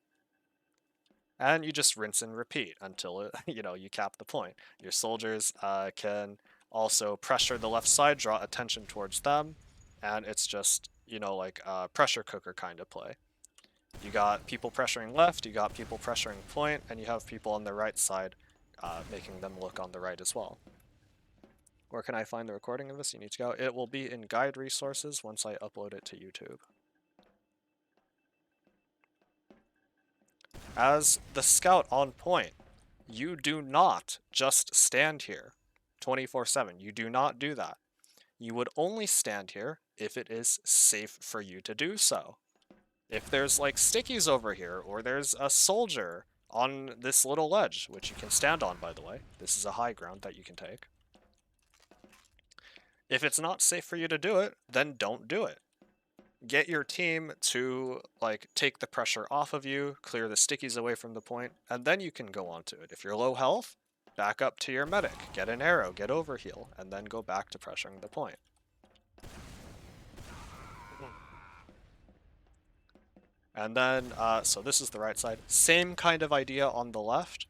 [SPEAKER 1] And you just rinse and repeat until you cap the point. Your soldiers can also pressure the left side, draw attention towards them, and it's just like a pressure cooker kind of play. You got people pressuring left, you got people pressuring point, and you have people on the right side making them look on the right as well. Where can I find the recording of this? You need to go. It will be in guide resources once I upload it to YouTube. As the scout on point, you do not just stand here 24/7. You do not do that. You would only stand here if it is safe for you to do so. If there's like stickies over here, or there's a soldier on this little ledge, which you can stand on, by the way. This is a high ground that you can take. If it's not safe for you to do it, then don't do it. Get your team to like take the pressure off of you, clear the stickies away from the point, and then you can go on to it. If you're low health, back up to your medic, get an arrow, get overheal, and then go back to pressuring the point. And then, so this is the right side. Same kind of idea on the left.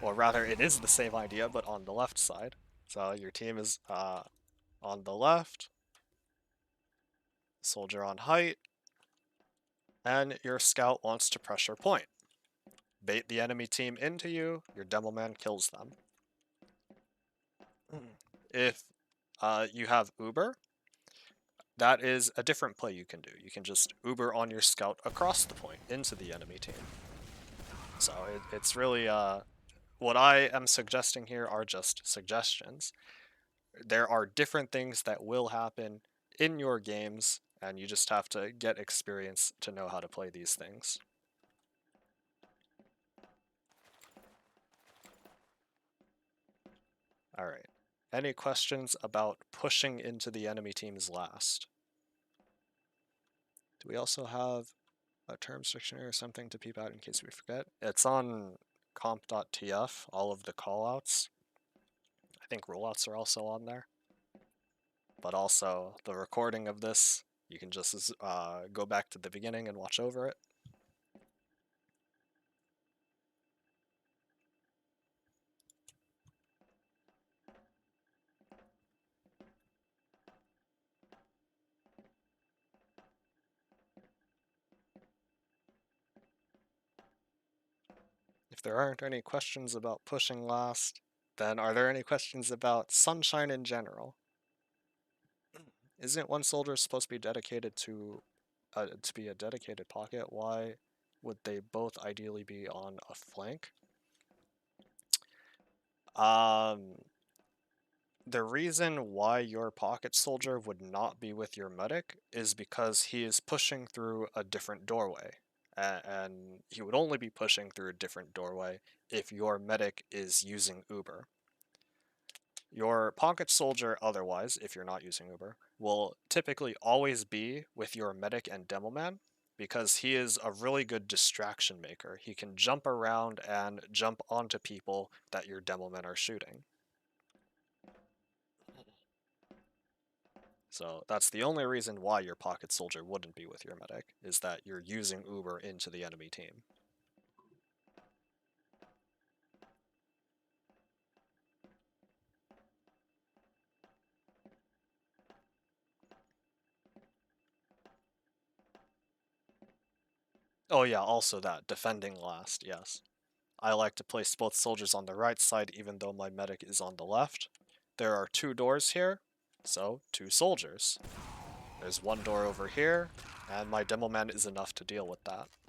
[SPEAKER 1] Or rather, it is the same idea, but on the left side. So your team is on the left. Soldier on height. And your scout wants to pressure point. Bait the enemy team into you, your demo man kills them. If you have Uber, that is a different play you can do. You can just Uber on your scout across the point into the enemy team. So it's really, what I am suggesting here are just suggestions. There are different things that will happen in your games, and you just have to get experience to know how to play these things. Alright. Any questions about pushing into the enemy teams last? Do we also have a terms dictionary or something to peep out in case we forget? It's on comp.tf, all of the callouts. I think rollouts are also on there. But also, the recording of this, you can just go back to the beginning and watch over it. If there aren't any questions about pushing last, then are there any questions about Sunshine in general? Isn't one soldier supposed to be dedicated to be a dedicated pocket? Why would they both ideally be on a flank? The reason why your pocket soldier would not be with your medic is because he is pushing through a different doorway. And he would only be pushing through a different doorway if your medic is using Uber. Your pocket soldier, otherwise, if you're not using Uber, will typically always be with your medic and demoman because he is a really good distraction maker. He can jump around and jump onto people that your demomen are shooting. So that's the only reason why your pocket soldier wouldn't be with your medic, is that you're using Uber into the enemy team. Oh yeah, also that, defending last, yes. I like to place both soldiers on the right side even though my medic is on the left. There are 2 doors here, so 2 soldiers. There's 1 door over here, and my demo man is enough to deal with that.